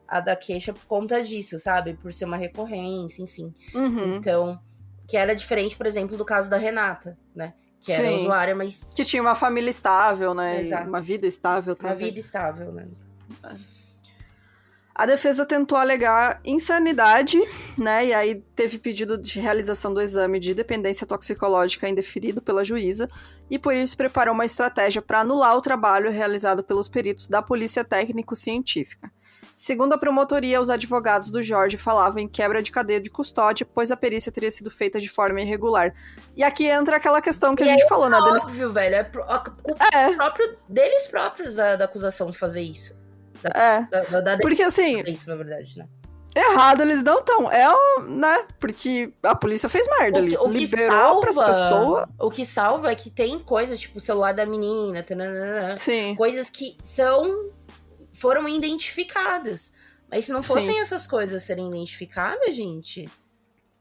a dar queixa por conta disso, sabe? Por ser uma recorrência, enfim. Então, que era diferente, por exemplo, do caso da Renata, né? Que era usuária, mas... Que tinha uma família estável, né? Exato. Uma vida estável também. Uma vida estável, né? A defesa tentou alegar insanidade, né? E aí teve pedido de realização do exame de dependência toxicológica indeferido pela juíza e por isso preparou uma estratégia para anular o trabalho realizado pelos peritos da Polícia Técnico-Científica. Segundo a promotoria, os advogados do Jorge falavam em quebra de cadeia de custódia, pois a perícia teria sido feita de forma irregular. E aqui entra aquela questão que a gente falou, né? Óbvio, velho. É próprio deles próprios da acusação de fazer isso. Porque assim... Isso, na verdade, né? Errado eles não estão. Né? Porque a polícia fez merda ali. Liberou pras pessoas. O que salva é que tem coisas, tipo o celular da menina, tananana, Sim. coisas que foram identificadas. Mas se não fossem essas coisas serem identificadas, gente,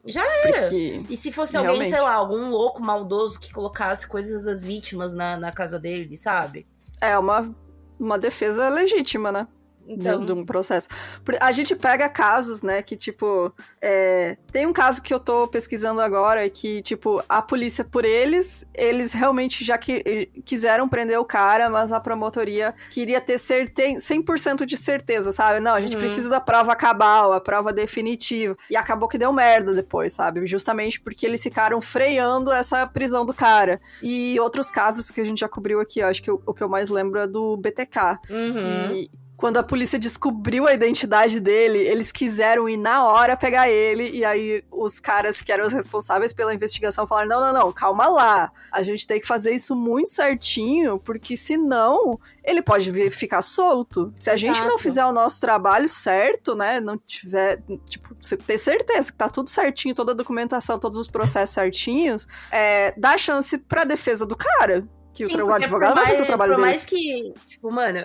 já era. Porque, e se fosse alguém, sei lá, algum louco maldoso que colocasse coisas das vítimas na casa dele, sabe? É uma defesa legítima, né? Então, De um processo. A gente pega casos, né, que, tipo, tem um caso que eu tô pesquisando agora que, tipo, a polícia, por eles realmente já quiseram prender o cara, mas a promotoria queria ter 100% de certeza, sabe? Não, a gente precisa da prova cabal, a prova definitiva. E acabou que deu merda depois, sabe? Justamente porque eles ficaram freando essa prisão do cara. E outros casos que a gente já cobriu aqui, eu acho que o que eu mais lembro é do BTK, que quando a polícia descobriu a identidade dele, eles quiseram ir na hora pegar ele, e aí os caras que eram os responsáveis pela investigação falaram, não, calma lá, a gente tem que fazer isso muito certinho, porque senão ele pode ficar solto. Se a gente não fizer o nosso trabalho certo, né, não tiver, tipo, você ter certeza que tá tudo certinho, toda a documentação, todos os processos certinhos, dá chance pra defesa do cara. Que sim, o advogado vai fazer o trabalho dele. Por mais que, tipo, mano,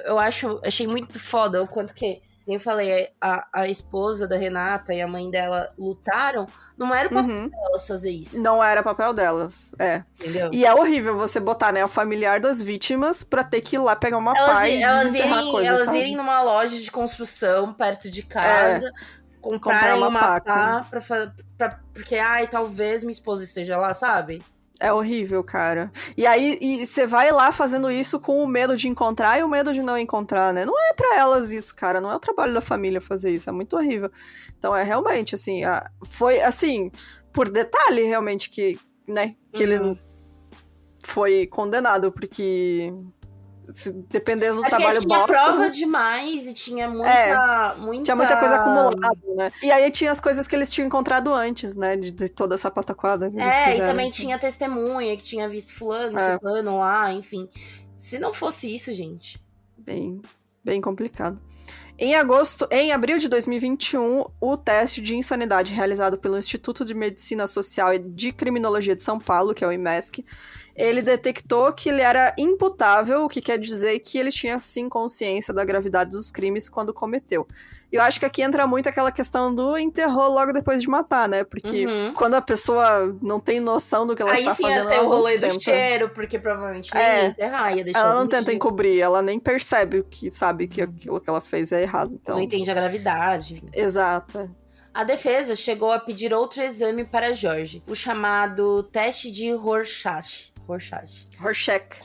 achei muito foda o quanto que, eu falei, a esposa da Renata e a mãe dela lutaram, não era o papel delas fazer isso. Não era papel delas, Entendeu? E é horrível você botar, né, o familiar das vítimas pra ter que ir lá pegar uma pá e desenterrar coisa, elas sabe? irem numa loja de construção perto de casa, comprarem uma pá porque, talvez minha esposa esteja lá, sabe? É horrível, cara. E aí, você vai lá fazendo isso com o medo de encontrar e o medo de não encontrar, né? Não é pra elas isso, cara. Não é o trabalho da família fazer isso. É muito horrível. Então, realmente, assim, foi, assim, por detalhe, realmente, que ele foi condenado, porque se dependendo do trabalho tinha bosta... prova demais e tinha muita... Tinha muita coisa acumulada, né? E aí tinha as coisas que eles tinham encontrado antes, né? De toda essa pataquada que eles fizeram. E também tinha testemunha que tinha visto fulano, ciclano lá, enfim. Se não fosse isso, gente... Bem complicado. Em abril de 2021, o teste de insanidade realizado pelo Instituto de Medicina Social e de Criminologia de São Paulo, que é o IMESC, ele detectou que ele era imputável, o que quer dizer que ele tinha, sim, consciência da gravidade dos crimes quando cometeu. Eu acho que aqui entra muito aquela questão do enterrou logo depois de matar, né? Porque quando a pessoa não tem noção do que ela está fazendo... Aí sim até o rolê do cheiro, porque provavelmente nem ia enterrar, ia deixar... Ela não tenta encobrir, ela nem percebe que sabe que aquilo que ela fez é errado. Então... Não entende a gravidade. Exato. A defesa chegou a pedir outro exame para Jorge, o chamado teste de Rorschach.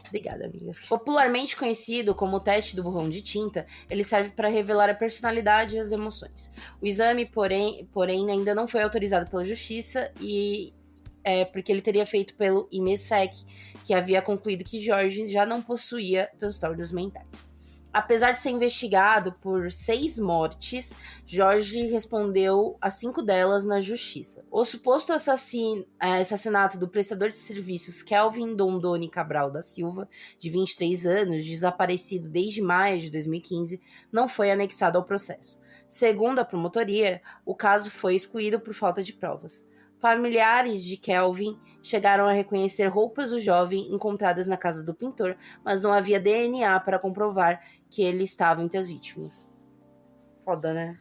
Obrigada, amiga. Popularmente conhecido como o teste do borrão de tinta, ele serve para revelar a personalidade e as emoções. O exame, porém, ainda não foi autorizado pela Justiça e porque ele teria feito pelo IMESEC, que havia concluído que Jorge já não possuía transtornos mentais. Apesar de ser investigado por 6 mortes, Jorge respondeu a 5 delas na justiça. O suposto assassinato do prestador de serviços Kelvin Dondoni Cabral da Silva, de 23 anos, desaparecido desde maio de 2015, não foi anexado ao processo. Segundo a promotoria, o caso foi excluído por falta de provas. Familiares de Kelvin chegaram a reconhecer roupas do jovem encontradas na casa do pintor, mas não havia DNA para comprovar que ele estava entre as vítimas. Foda, né?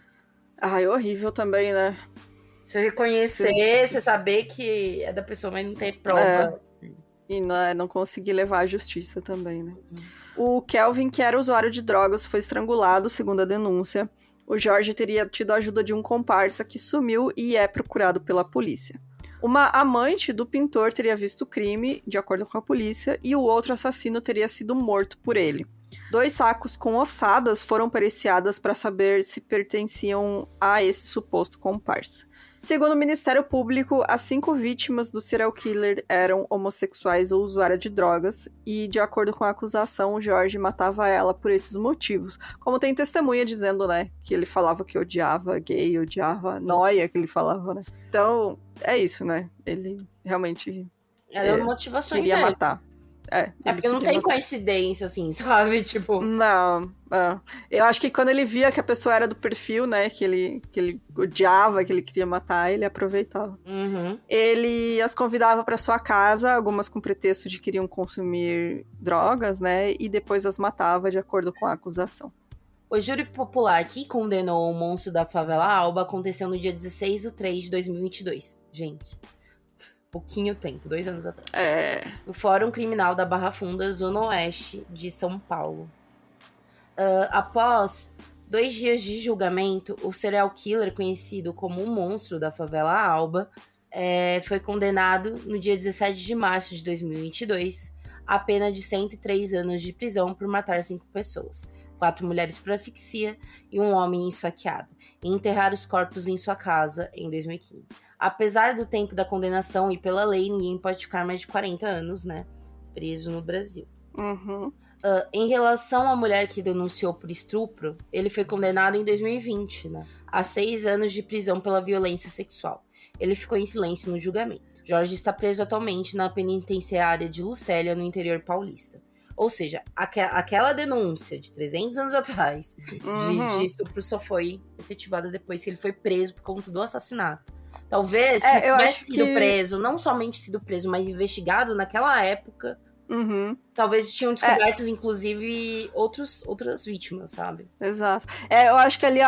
É horrível também, né? Você reconhecer, você saber que é da pessoa, mas não ter prova. E não conseguir levar à justiça também, né? O Kelvin, que era usuário de drogas, foi estrangulado, segundo a denúncia. O Jorge teria tido a ajuda de um comparsa que sumiu e é procurado pela polícia. Uma amante do pintor teria visto o crime, de acordo com a polícia, e o outro assassino teria sido morto por ele. 2 sacos com ossadas foram periciadas para saber se pertenciam a esse suposto comparsa. Segundo o Ministério Público, as 5 vítimas do serial killer eram homossexuais ou usuárias de drogas, e, de acordo com a acusação, o Jorge matava ela por esses motivos. Como tem testemunha dizendo, né, que ele falava que odiava gay, odiava nóia, que ele falava, né. Então, é isso, né, ele realmente Era a motivação queria dele. matar. É porque não tem coincidência, assim, sabe? Tipo... Não, eu acho que quando ele via que a pessoa era do perfil, né, que ele odiava, que ele queria matar, ele aproveitava. Uhum. Ele as convidava para sua casa, algumas com pretexto de que queriam consumir drogas, né, e depois as matava de acordo com a acusação. O júri popular que condenou o monstro da favela Alba aconteceu no dia 16/3 de 2022. Gente, pouquinho tempo, 2 anos atrás. No Fórum Criminal da Barra Funda, Zona Oeste de São Paulo. Após 2 dias de julgamento, o serial killer, conhecido como o monstro da favela Alba, foi condenado no dia 17 de março de 2022 a pena de 103 anos de prisão por matar 5 pessoas. 4 mulheres por asfixia e um homem esfaqueado, e enterrar os corpos em sua casa em 2015. Apesar do tempo da condenação e pela lei, ninguém pode ficar mais de 40 anos, né, preso no Brasil. Uhum. Em relação à mulher que denunciou por estupro, ele foi condenado em 2020, né, a 6 anos de prisão pela violência sexual. Ele ficou em silêncio no julgamento. Jorge está preso atualmente na penitenciária de Lucélia, no interior paulista. Ou seja, aquela denúncia de 300 anos atrás de estupro só foi efetivada depois que ele foi preso por conta do assassinato. Talvez, se tivesse sido preso, não somente sido preso, mas investigado naquela época, talvez tinham descobertos, inclusive, outras vítimas, sabe? Exato. Eu acho que ali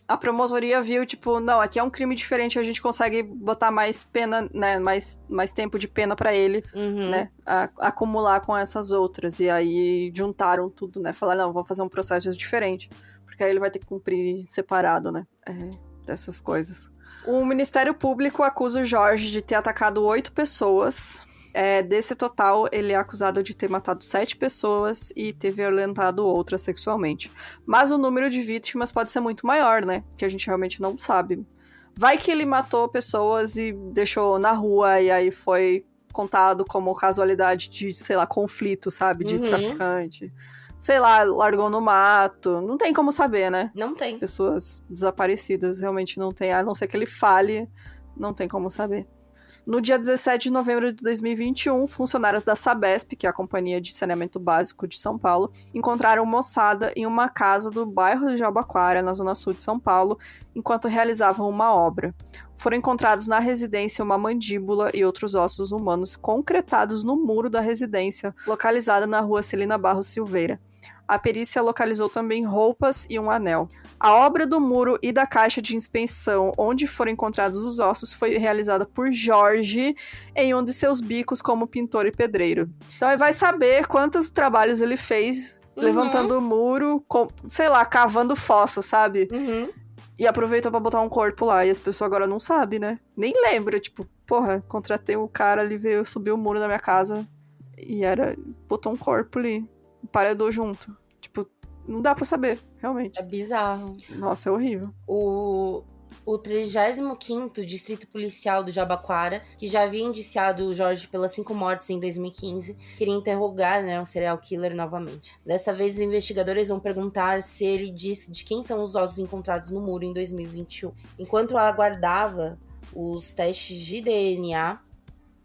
a promotoria viu, tipo, não, aqui é um crime diferente, a gente consegue botar mais pena, né, mais tempo de pena pra ele, né, acumular com essas outras. E aí juntaram tudo, né, falaram, não, vamos fazer um processo diferente, porque aí ele vai ter que cumprir separado, né, dessas coisas. O Ministério Público acusa o Jorge de ter atacado 8 pessoas. Desse total, ele é acusado de ter matado 7 pessoas e ter violentado outras sexualmente. Mas o número de vítimas pode ser muito maior, né? Que a gente realmente não sabe. Vai que ele matou pessoas e deixou na rua e aí foi contado como casualidade de, sei lá, conflito, sabe? De traficante. Sei lá, largou no mato. Não tem como saber, né? Não tem. Pessoas desaparecidas realmente não tem. A não ser que ele fale, não tem como saber. No dia 17 de novembro de 2021, funcionários da Sabesp, que é a Companhia de Saneamento Básico de São Paulo, encontraram moçada em uma casa do bairro de Jabaquara, na zona sul de São Paulo, enquanto realizavam uma obra. Foram encontrados na residência uma mandíbula e outros ossos humanos concretados no muro da residência, localizada na rua Celina Barros Silveira. A perícia localizou também roupas e um anel. A obra do muro e da caixa de inspeção onde foram encontrados os ossos foi realizada por Jorge em um de seus bicos como pintor e pedreiro. Então ele vai saber quantos trabalhos ele fez levantando o muro, sei lá, cavando fossa, sabe? E aproveitou pra botar um corpo lá. E as pessoas agora não sabem, né? Nem lembra, tipo, porra, contratei o cara, ele veio subir o muro da minha casa e botou um corpo ali, paredou junto. Tipo, não dá pra saber, realmente. É bizarro. Nossa, é horrível. O 35º Distrito Policial do Jabaquara, que já havia indiciado o Jorge pelas 5 mortes em 2015, queria interrogar, né, o serial killer novamente. Desta vez, os investigadores vão perguntar se ele disse de quem são os ossos encontrados no muro em 2021. Enquanto aguardava os testes de DNA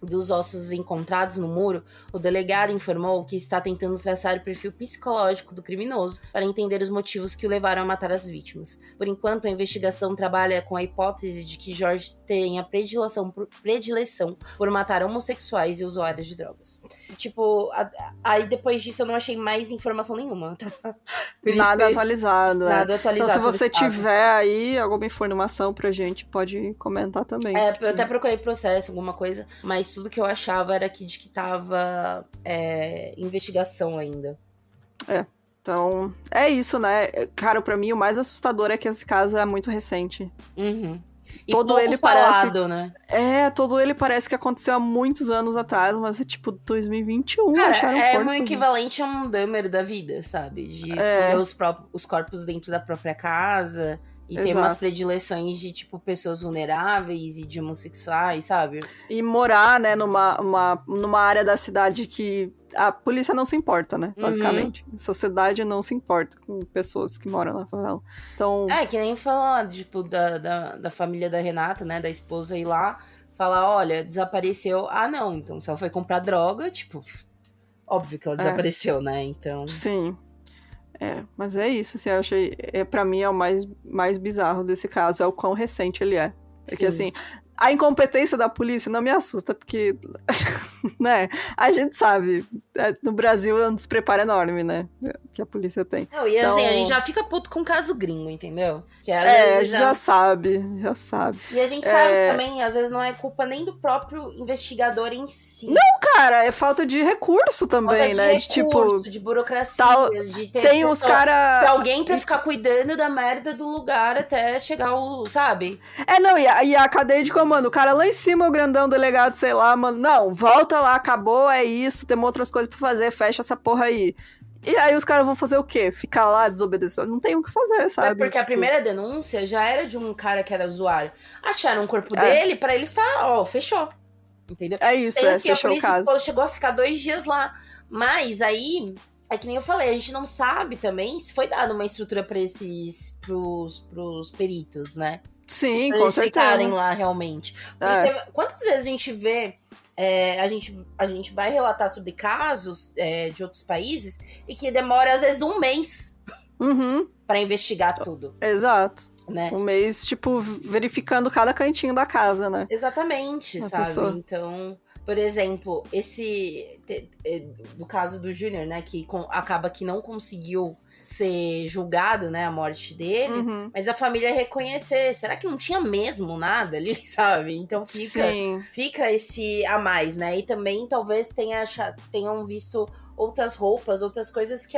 dos ossos encontrados no muro, o delegado informou que está tentando traçar o perfil psicológico do criminoso para entender os motivos que o levaram a matar as vítimas. Por enquanto, a investigação trabalha com a hipótese de que Jorge tenha predileção por matar homossexuais e usuários de drogas. Tipo, aí depois disso eu não achei mais informação nenhuma. Nada atualizado. Nada atualizado. Então, se você tiver aí alguma informação pra gente, pode comentar também. Eu até procurei processo, alguma coisa, mas tudo que eu achava era de que tava investigação ainda. Então, é isso, né? Cara, pra mim o mais assustador é que esse caso é muito recente. E todo pouco ele falado, parece, né? Todo ele parece que aconteceu há muitos anos atrás, mas é tipo 2021. Cara, um equivalente a um Dahmer da vida, sabe? De esconder os corpos dentro da própria casa e ter umas predileções de, tipo, pessoas vulneráveis e de homossexuais, sabe? E morar, né, numa área da cidade que a polícia não se importa, né, basicamente. A sociedade não se importa com pessoas que moram na favela. Então... que nem falar, tipo, da família da Renata, né, da esposa ir lá falar, olha, desapareceu. Ah, não, então se ela foi comprar droga, tipo, óbvio que ela desapareceu, né? Então... Sim. Mas é isso, assim, eu achei, pra mim é o mais bizarro desse caso, é o quão recente ele é. Porque, assim, a incompetência da polícia não me assusta, porque, né, a gente sabe, no Brasil é um despreparo enorme, né, que a polícia tem. Não, e assim, a gente já fica puto com caso gringo, entendeu? Que a gente já sabe. E a gente sabe também, às vezes não é culpa nem do próprio investigador em si. Não, cara, é falta de recurso também, né? De burocracia, de ter tem os cara... alguém pra ficar cuidando da merda do lugar até chegar o, sabe? Não, e a cadeia de comando, o cara lá em cima, o grandão delegado, sei lá, mano, não, volta lá, acabou, é isso, temos outras coisas pra fazer, fecha essa porra aí. E aí os caras vão fazer o quê? Ficar lá desobedecendo? Não tem o que fazer, sabe? Porque a primeira denúncia já era de um cara que era usuário. Acharam o corpo dele, pra eles tá, fechou. Entendeu? É isso, fechou o caso. Chegou a ficar 2 dias lá. Mas aí, é que nem eu falei, a gente não sabe também se foi dada uma estrutura pra pros peritos, né? Sim, pra com eles certeza. ficarem lá realmente. Quantas vezes a gente vê, a gente vai relatar sobre casos de outros países e que demora às vezes 1 mês pra investigar tudo. Exato. Né? 1 mês, tipo, verificando cada cantinho da casa, né? Exatamente, sabe? Pessoa. Então, por exemplo, do caso do Júnior, né, que acaba que não conseguiu ser julgado, né, a morte dele, mas a família reconhecer, será que não tinha mesmo nada ali, sabe? Então fica esse a mais, né? E também talvez tenham visto outras roupas, outras coisas que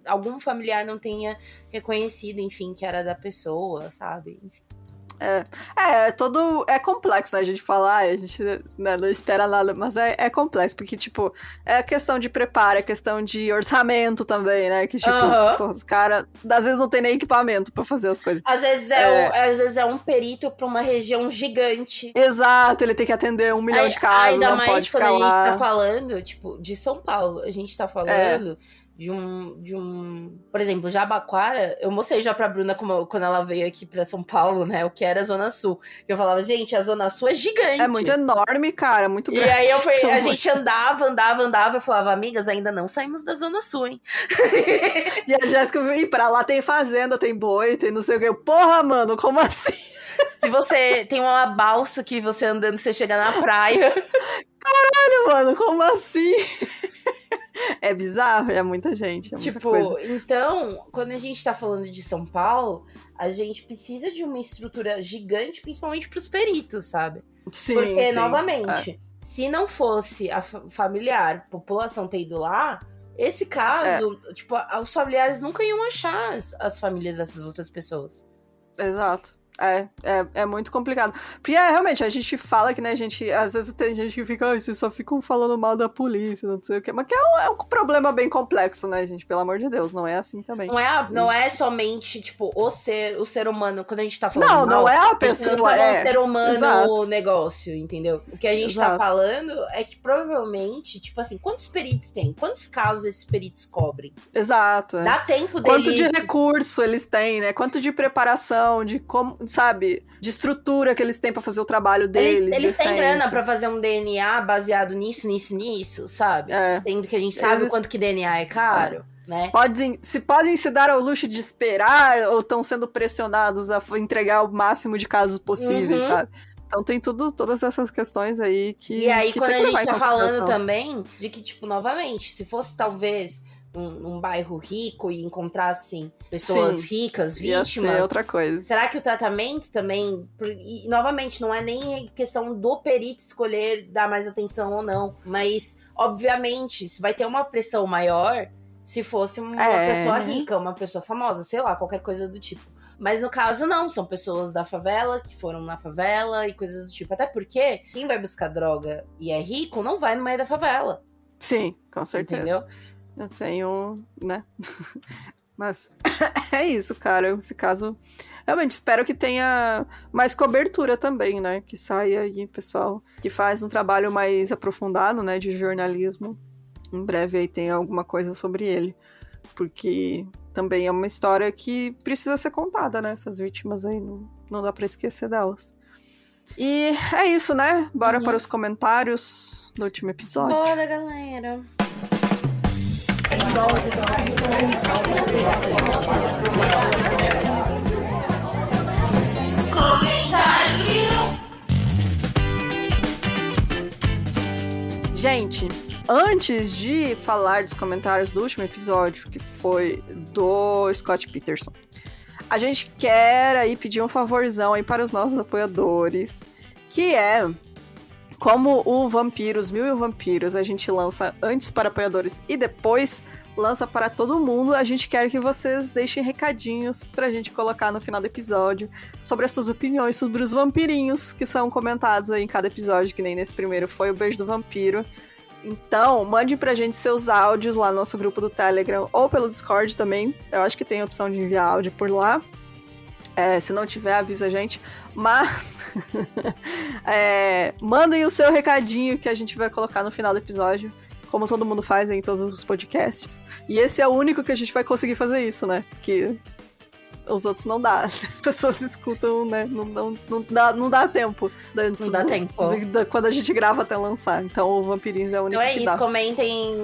algum familiar não tenha reconhecido, enfim, que era da pessoa, sabe? Enfim. É complexo, né, a gente falar, a gente, né, não espera nada, mas é complexo, porque, tipo, é questão de preparo, é questão de orçamento também, né, que, tipo, pô, os caras, às vezes não tem nem equipamento pra fazer as coisas. Às vezes é um perito pra uma região gigante. Exato, ele tem que atender 1 milhão de casos, não pode ficar lá. Ainda mais quando a gente tá falando, tipo, de São Paulo, a gente tá falando... De um... Por exemplo, Jabaquara, eu mostrei já pra Bruna quando ela veio aqui pra São Paulo, né? O que era a Zona Sul. Eu falava, gente, a Zona Sul é gigante. É muito enorme, cara, muito grande. E aí a gente andava, eu falava, amigas, ainda não saímos da Zona Sul, hein? E a Jéssica, e pra lá tem fazenda, tem boi, tem não sei o quê. Porra, mano, como assim? Se você tem uma balsa que você andando, você chega na praia. Caralho, mano, como assim? É bizarro, é muita gente, é muita coisa. Então, quando a gente tá falando de São Paulo, a gente precisa de uma estrutura gigante, principalmente pros peritos, sabe? Sim, porque, novamente, se não fosse a familiar, a população ter ido lá, esse caso, tipo, os familiares nunca iam achar as famílias dessas outras pessoas. Exato. É muito complicado. Porque realmente, a gente fala que, né, às vezes tem gente que fica, vocês só ficam falando mal da polícia, não sei o quê. Mas que é um problema bem complexo, né, gente? Pelo amor de Deus, não é assim também. Não é somente, tipo, o ser humano, quando a gente tá falando não é a pessoa, não tá falando ser humano o exato. negócio, entendeu? O que a gente tá falando é que provavelmente, tipo assim, quantos peritos tem? Quantos casos esses peritos cobrem? Exato. Dá tempo deles... Quanto de recurso eles têm, né? Quanto de preparação, de como... sabe, de estrutura que eles têm pra fazer o trabalho deles. Eles têm grana pra fazer um DNA baseado nisso, sabe? Sendo que a gente sabe o quanto que DNA é caro, né? Podem se dar ao luxo de esperar ou estão sendo pressionados a entregar o máximo de casos possíveis, sabe? Então tem todas essas questões aí que... E aí, que quando tem a que gente tá falando também de que, tipo, novamente, se fosse talvez um bairro rico e encontrassem pessoas ricas, vítimas... Ia ser outra coisa. Será que o tratamento também... E, novamente, não é nem questão do perito escolher dar mais atenção ou não, mas, obviamente, se vai ter uma pressão maior se fosse uma pessoa rica, uma pessoa famosa, sei lá, qualquer coisa do tipo. Mas no caso, não. São pessoas da favela, que foram na favela e coisas do tipo. Até porque quem vai buscar droga e é rico não vai no meio da favela. Sim, com certeza. Entendeu? Eu tenho, né? Mas é isso, cara. Esse caso, realmente espero que tenha mais cobertura também, né? Que saia aí, pessoal, que faz um trabalho mais aprofundado, né? De jornalismo. Em breve aí tem alguma coisa sobre ele. Porque também é uma história que precisa ser contada, né? Essas vítimas aí, não dá pra esquecer delas. E é isso, né? Bora para os comentários do último episódio. Bora, galera. Gente, antes de falar dos comentários do último episódio, que foi do Scott Peterson, a gente quer aí pedir um favorzão aí para os nossos apoiadores, que é, como o Vampiros, Mil e o Vampiros, a gente lança antes para apoiadores e depois lança para todo mundo, a gente quer que vocês deixem recadinhos pra gente colocar no final do episódio sobre as suas opiniões sobre os vampirinhos que são comentados aí em cada episódio, que nem nesse primeiro foi o Beijo do Vampiro. Então, mande pra gente seus áudios lá no nosso grupo do Telegram ou pelo Discord também. Eu acho que tem a opção de enviar áudio por lá. Se não tiver, avisa a gente. Mas mandem o seu recadinho que a gente vai colocar no final do episódio, como todo mundo faz em todos os podcasts. E esse é o único que a gente vai conseguir fazer isso, né? Porque os outros não dá. As pessoas escutam, né? Não dá tempo. Não dá tempo. Quando a gente grava até lançar. Então o Vampirinhos é o único então que isso, dá.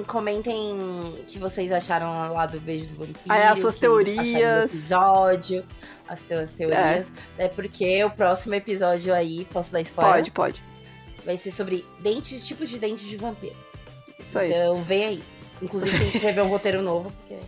comentem o que vocês acharam lá do Beijo do Vampiro. As suas teorias. Do episódio, as teorias. É porque o próximo episódio aí, posso dar spoiler? Pode. Vai ser sobre tipos de dentes de vampiro. Isso aí. Então vem aí. Inclusive tem que escrever um roteiro novo, porque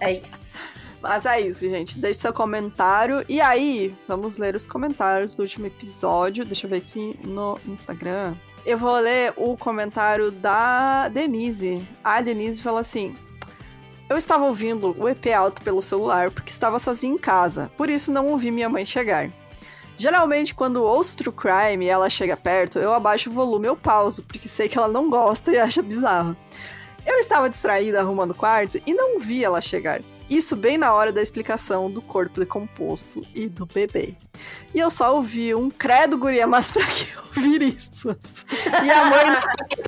é isso. Mas é isso, gente. Deixe seu comentário. E aí, vamos ler os comentários do último episódio. Deixa eu ver aqui no Instagram. Eu vou ler o comentário da Denise. A Denise falou assim: eu estava ouvindo o EP alto pelo celular porque estava sozinha em casa. Por isso não ouvi minha mãe chegar. Geralmente, quando ouço True Crime e ela chega perto, eu abaixo o volume ou pauso, porque sei que ela não gosta e acha bizarro. Eu estava distraída arrumando o quarto e não vi ela chegar. Isso bem na hora da explicação do corpo decomposto e do bebê. E eu só ouvi um credo, guria, mas pra que ouvir isso? E a mãe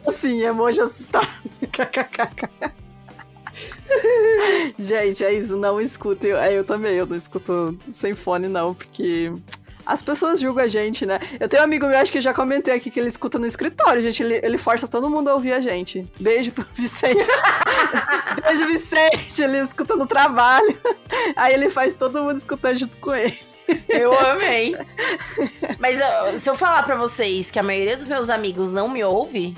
assim, emoji assustado. Gente, é isso, não escuta. Eu também, eu não escuto sem fone não, porque as pessoas julgam a gente, né? Eu tenho um amigo meu, acho que eu já comentei aqui, que ele escuta no escritório, gente. Ele força todo mundo a ouvir a gente. Beijo pro Vicente. Beijo, Vicente. Ele escuta no trabalho. Aí ele faz todo mundo escutar junto com ele. Eu amei. Mas se eu falar pra vocês que a maioria dos meus amigos não me ouve,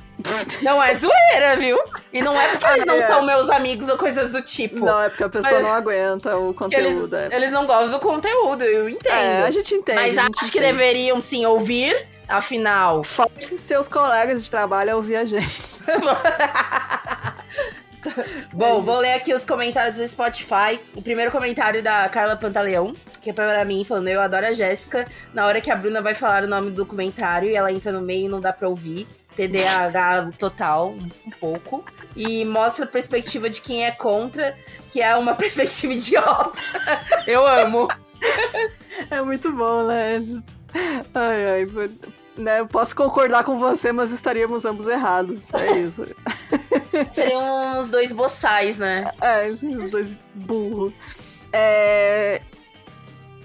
não é zoeira, viu? E não é porque eles não são meus amigos ou coisas do tipo. Não, é porque a pessoa não aguenta o conteúdo. Eles não gostam do conteúdo, eu entendo. A gente entende. Mas acho que deveriam sim ouvir, afinal. Force seus colegas de trabalho a ouvir a gente. Bom, vou ler aqui os comentários do Spotify. O primeiro comentário da Carla Pantaleão, que é pra mim, falando: eu adoro a Jéssica. Na hora que a Bruna vai falar o nome do documentário e ela entra no meio e não dá pra ouvir. TDAH total, um pouco. E mostra a perspectiva de quem é contra, que é uma perspectiva idiota. Eu amo. É muito bom, né? Ai, né? Eu posso concordar com você, mas estaríamos ambos errados. É isso. Seriam os dois boçais, né? Os dois burros.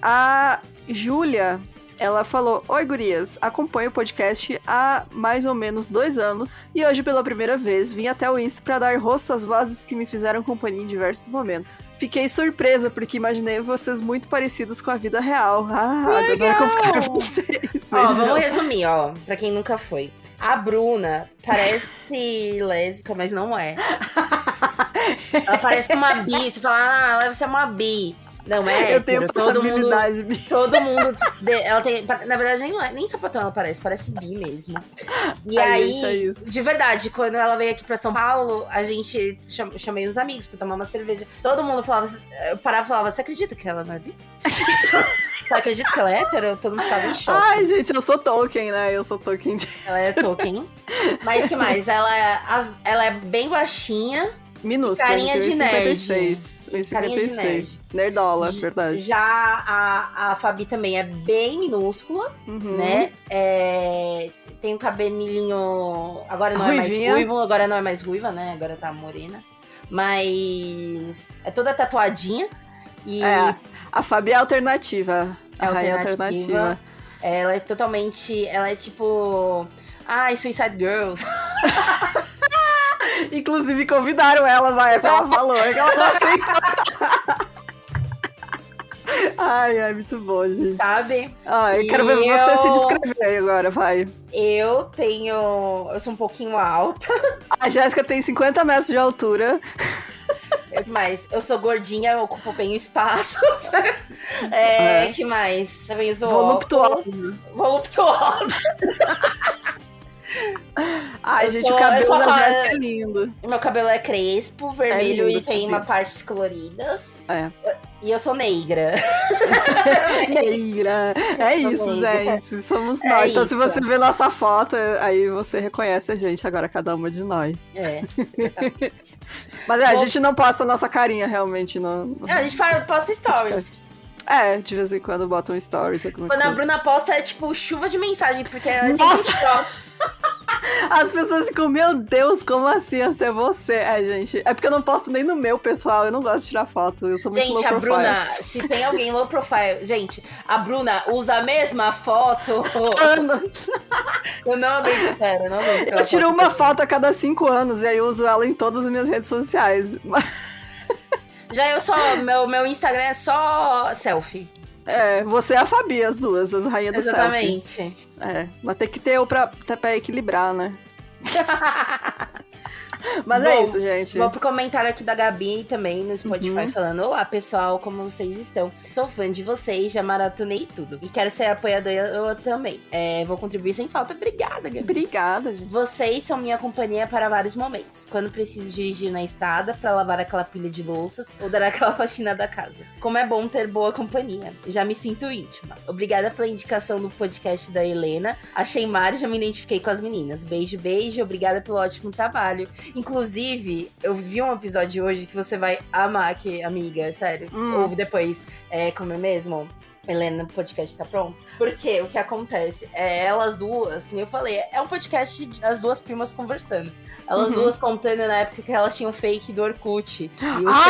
A Júlia, ela falou: oi, gurias, acompanho o podcast há mais ou menos 2 anos e hoje, pela primeira vez, vim até o Insta pra dar rosto às vozes que me fizeram companhia em diversos momentos. Fiquei surpresa, porque imaginei vocês muito parecidos com a vida real. Adoro acompanhar vocês. Vamos resumir, pra quem nunca foi. A Bruna parece lésbica, mas não é. Ela parece uma bi. Você fala, ela deve ser uma bi. Não é? Eu tenho possibilidade. Todo mundo. Ela tem. Na verdade, nem sapatão ela parece bi mesmo. E aí, de verdade, quando ela veio aqui pra São Paulo, a gente chamei uns amigos pra tomar uma cerveja. Todo mundo falava, eu parava e falava: você acredita que ela não é bi? Você acredita que ela é hétero? Todo mundo ficava em choque. Ai, gente, eu sou Tolkien, né? Eu sou Tolkien. Ela é Tolkien. Mas o que mais? Ela é bem baixinha. Minúscula, carinha de nerd. 1,56. Carinha de nerd. Nerdola, verdade. Já a Fabi também é bem minúscula, né? Tem um cabelinho... Agora não Ruivinha. É mais ruivo, agora não é mais ruiva, né? Agora tá morena. Mas é toda tatuadinha. E a Fabi é alternativa. A rainha alternativa. Ela é totalmente... Ela é tipo... Ai, Suicide Girls. Inclusive convidaram ela, vai, ela falou que ela não aceitou. Ai, muito bom, gente. Sabe? Eu quero ver você se descrever aí agora, vai. Eu sou um pouquinho alta. A Jéssica tem 50 metros de altura. Mas eu sou gordinha, eu ocupo bem o espaço. Que mais? Também uso voluptuosa. Ai, gente, o cabelo da Jéssica é lindo. Meu cabelo é crespo, vermelho lindo, e tem uma parte coloridas. E eu sou negra. Negra. É isso, gente. Somos nós. Então, se você vê nossa foto, aí você reconhece a gente, agora cada uma de nós. Exatamente. Mas a gente não posta a nossa carinha, realmente. Não. A gente posta stories. De vez em quando bota um stories. Quando a Bruna posta, é tipo chuva de mensagem, porque é sempre As pessoas ficam, meu Deus, como assim essa é você? Gente, é porque eu não posto nem no meu, pessoal. Eu não gosto de tirar foto. Eu sou muito low profile. Gente, a Bruna, se tem alguém low profile... Gente, a Bruna usa a mesma foto... anos. Eu não aguento, sério, eu não aguento. Eu tiro uma foto a cada 5 anos e aí eu uso ela em todas as minhas redes sociais. Já eu só... Meu Instagram é só selfie. Você é a Fabi, as duas, as rainhas do selfie. Exatamente. Mas tem que ter eu pra equilibrar, né? Mas bom, é isso, gente. Vou pro comentário aqui da Gabi também no Spotify falando: olá, pessoal, como vocês estão? Sou fã de vocês, já maratonei tudo. E quero ser apoiadora também. Vou contribuir sem falta. Obrigada, Gabi. Obrigada, gente. Vocês são minha companhia para vários momentos. Quando preciso dirigir na estrada pra lavar aquela pilha de louças ou dar aquela faxina da casa. Como é bom ter boa companhia. Já me sinto íntima. Obrigada pela indicação do podcast da Helena. Achei mar e já me identifiquei com as meninas. Beijo, beijo. Obrigada pelo ótimo trabalho. Inclusive, eu vi um episódio hoje que você vai amar, amiga, sério. Ouve depois. Como é mesmo? Helena, o podcast tá pronto? Porque o que acontece é elas duas, que nem eu falei, é um podcast das duas primas conversando. Elas duas contando na época que elas tinham fake do Orkut.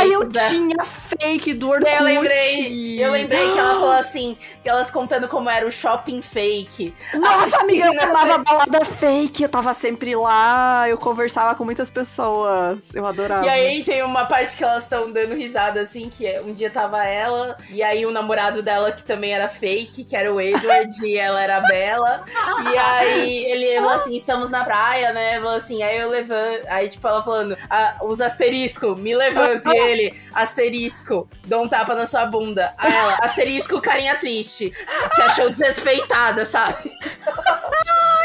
Eu tinha fake do Orkut. Eu lembrei que ela falou assim, que elas contando como era o shopping fake. Nossa, amiga, eu amava balada fake. Eu tava sempre lá, eu conversava com muitas pessoas. Eu adorava. E aí tem uma parte que elas estão dando risada, assim, que um dia tava ela, e aí o namorado dela, que também era fake, que era o Edward, e ela era a Bella. E aí ele falou assim, estamos na praia, né? Falou assim, aí eu levanto. Aí, tipo, ela falando, os asterisco, me levanta. E ele, asterisco, dou um tapa na sua bunda. Aí ela, asterisco, carinha triste. Te achou desrespeitada, sabe?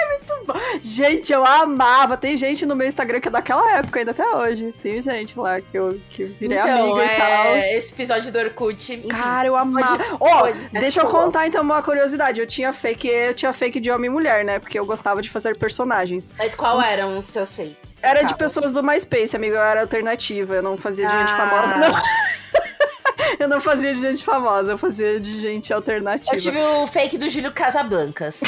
Muito bom. Gente, eu amava. Tem gente no meu Instagram que é daquela época, ainda até hoje. Tem gente lá que eu virei amiga e tal. Esse episódio do Orkut, enfim, cara, eu amava. Deixa eu contar então uma curiosidade. Eu tinha fake de homem e mulher, né? Porque eu gostava de fazer personagens. Mas qual eram os seus fakes? Era de pessoas do MySpace, amiga. Eu era alternativa. Eu não fazia de gente famosa, não. Eu não fazia de gente famosa, eu fazia de gente alternativa. Eu tive o fake do Júlio Casablancas.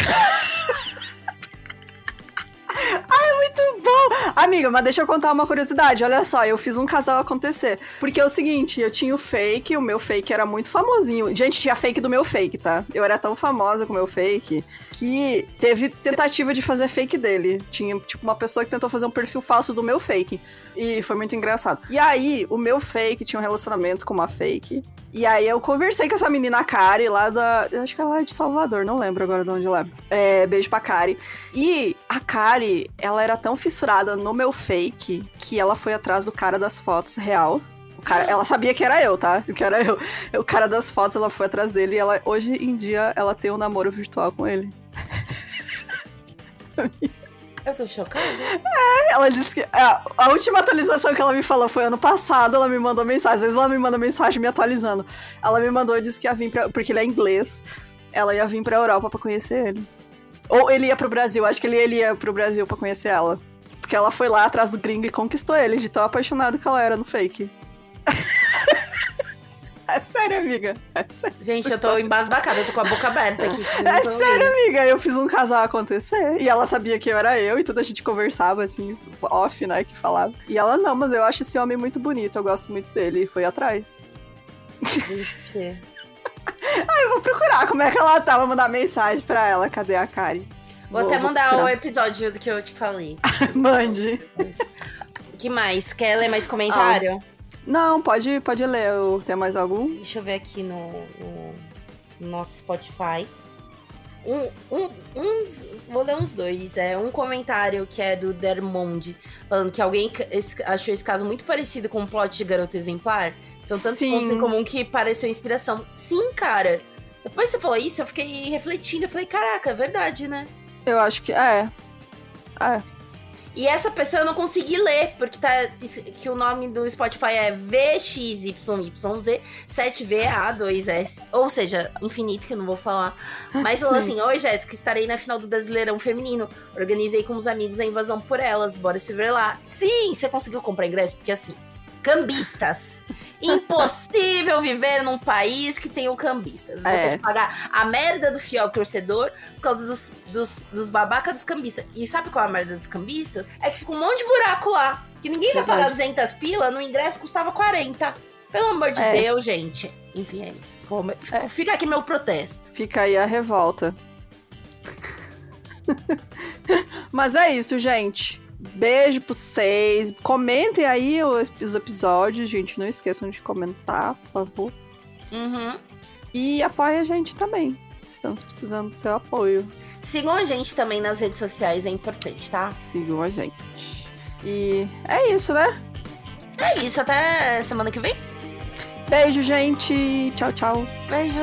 Ai, muito bom! Amiga, mas deixa eu contar uma curiosidade. Olha só, eu fiz um casal acontecer. Porque é o seguinte, eu tinha o meu fake era muito famosinho. Gente, tinha fake do meu fake, tá? Eu era tão famosa com o meu fake que teve tentativa de fazer fake dele. Tinha, tipo, uma pessoa que tentou fazer um perfil falso do meu fake. E foi muito engraçado. E aí, o meu fake tinha um relacionamento com uma fake. E aí eu conversei com essa menina Kari lá eu acho que ela é de Salvador, não lembro agora de onde ela é. Beijo pra Kari. E a Kari, ela era tão fissurada no meu fake que ela foi atrás do cara das fotos real. Ela sabia que era eu, tá? Que era eu. O cara das fotos, ela foi atrás dele e hoje em dia ela tem um namoro virtual com ele. Eu tô chocada. Ela disse que... A última atualização que ela me falou foi ano passado, ela me mandou mensagem. Às vezes ela me manda mensagem me atualizando. Ela me mandou e disse que ia vir porque ele é inglês. Ela ia vir pra Europa pra conhecer ele. Ou ele ia pro Brasil, acho que ele ia pro Brasil pra conhecer ela. Porque ela foi lá atrás do gringo e conquistou ele, de tão apaixonado que ela era no fake. É sério, amiga. É sério. Gente, eu tô embasbacada, eu tô com a boca aberta aqui. É sério, amiga. Eu fiz um casal acontecer e ela sabia que eu era eu e tudo a gente conversava, assim, off, né, que falava. E ela, não, mas eu acho esse homem muito bonito, eu gosto muito dele. E foi atrás. Eu vou procurar como é que ela tá, vou mandar mensagem pra ela. Cadê a Kari? Vou até mandar o episódio do que eu te falei. Mande. O que mais? Quer ler mais comentário? Não, pode ler. Tem mais algum? Deixa eu ver aqui no nosso Spotify. Vou ler uns dois. Um comentário que é do Dermonde, falando que alguém achou esse caso muito parecido com o plot de Garota Exemplar. São tantos pontos em comum que pareceu inspiração. Sim, cara. Depois você falou isso, eu fiquei refletindo. Eu falei, caraca, é verdade, né? Eu acho que é. E essa pessoa eu não consegui ler, porque que o nome do Spotify é VXYYZ 7VA2S. Ou seja, infinito, que eu não vou falar. Mas falou assim: oi, Jéssica, estarei na final do Brasileirão Feminino. Organizei com os amigos a invasão por elas. Bora se ver lá. Sim, você conseguiu comprar ingresso? Porque assim, cambistas. Impossível viver num país que tem o cambistas. Vou ter que pagar a merda do fiel torcedor por causa dos babaca dos cambistas. E sabe qual é a merda dos cambistas? É que fica um monte de buraco lá. Que ninguém vai pagar 200 pila, no ingresso custava 40. Pelo amor de Deus, gente. Enfim, é isso. Fica aqui meu protesto. Fica aí a revolta. Mas é isso, gente. Beijo pra vocês. Comentem aí os episódios, gente. Não esqueçam de comentar, por favor. E apoiem a gente também. Estamos precisando do seu apoio. Sigam a gente também nas redes sociais, é importante, tá? Sigam a gente. E é isso, né? É isso, até semana que vem. Beijo, gente. Tchau, tchau. Beijo.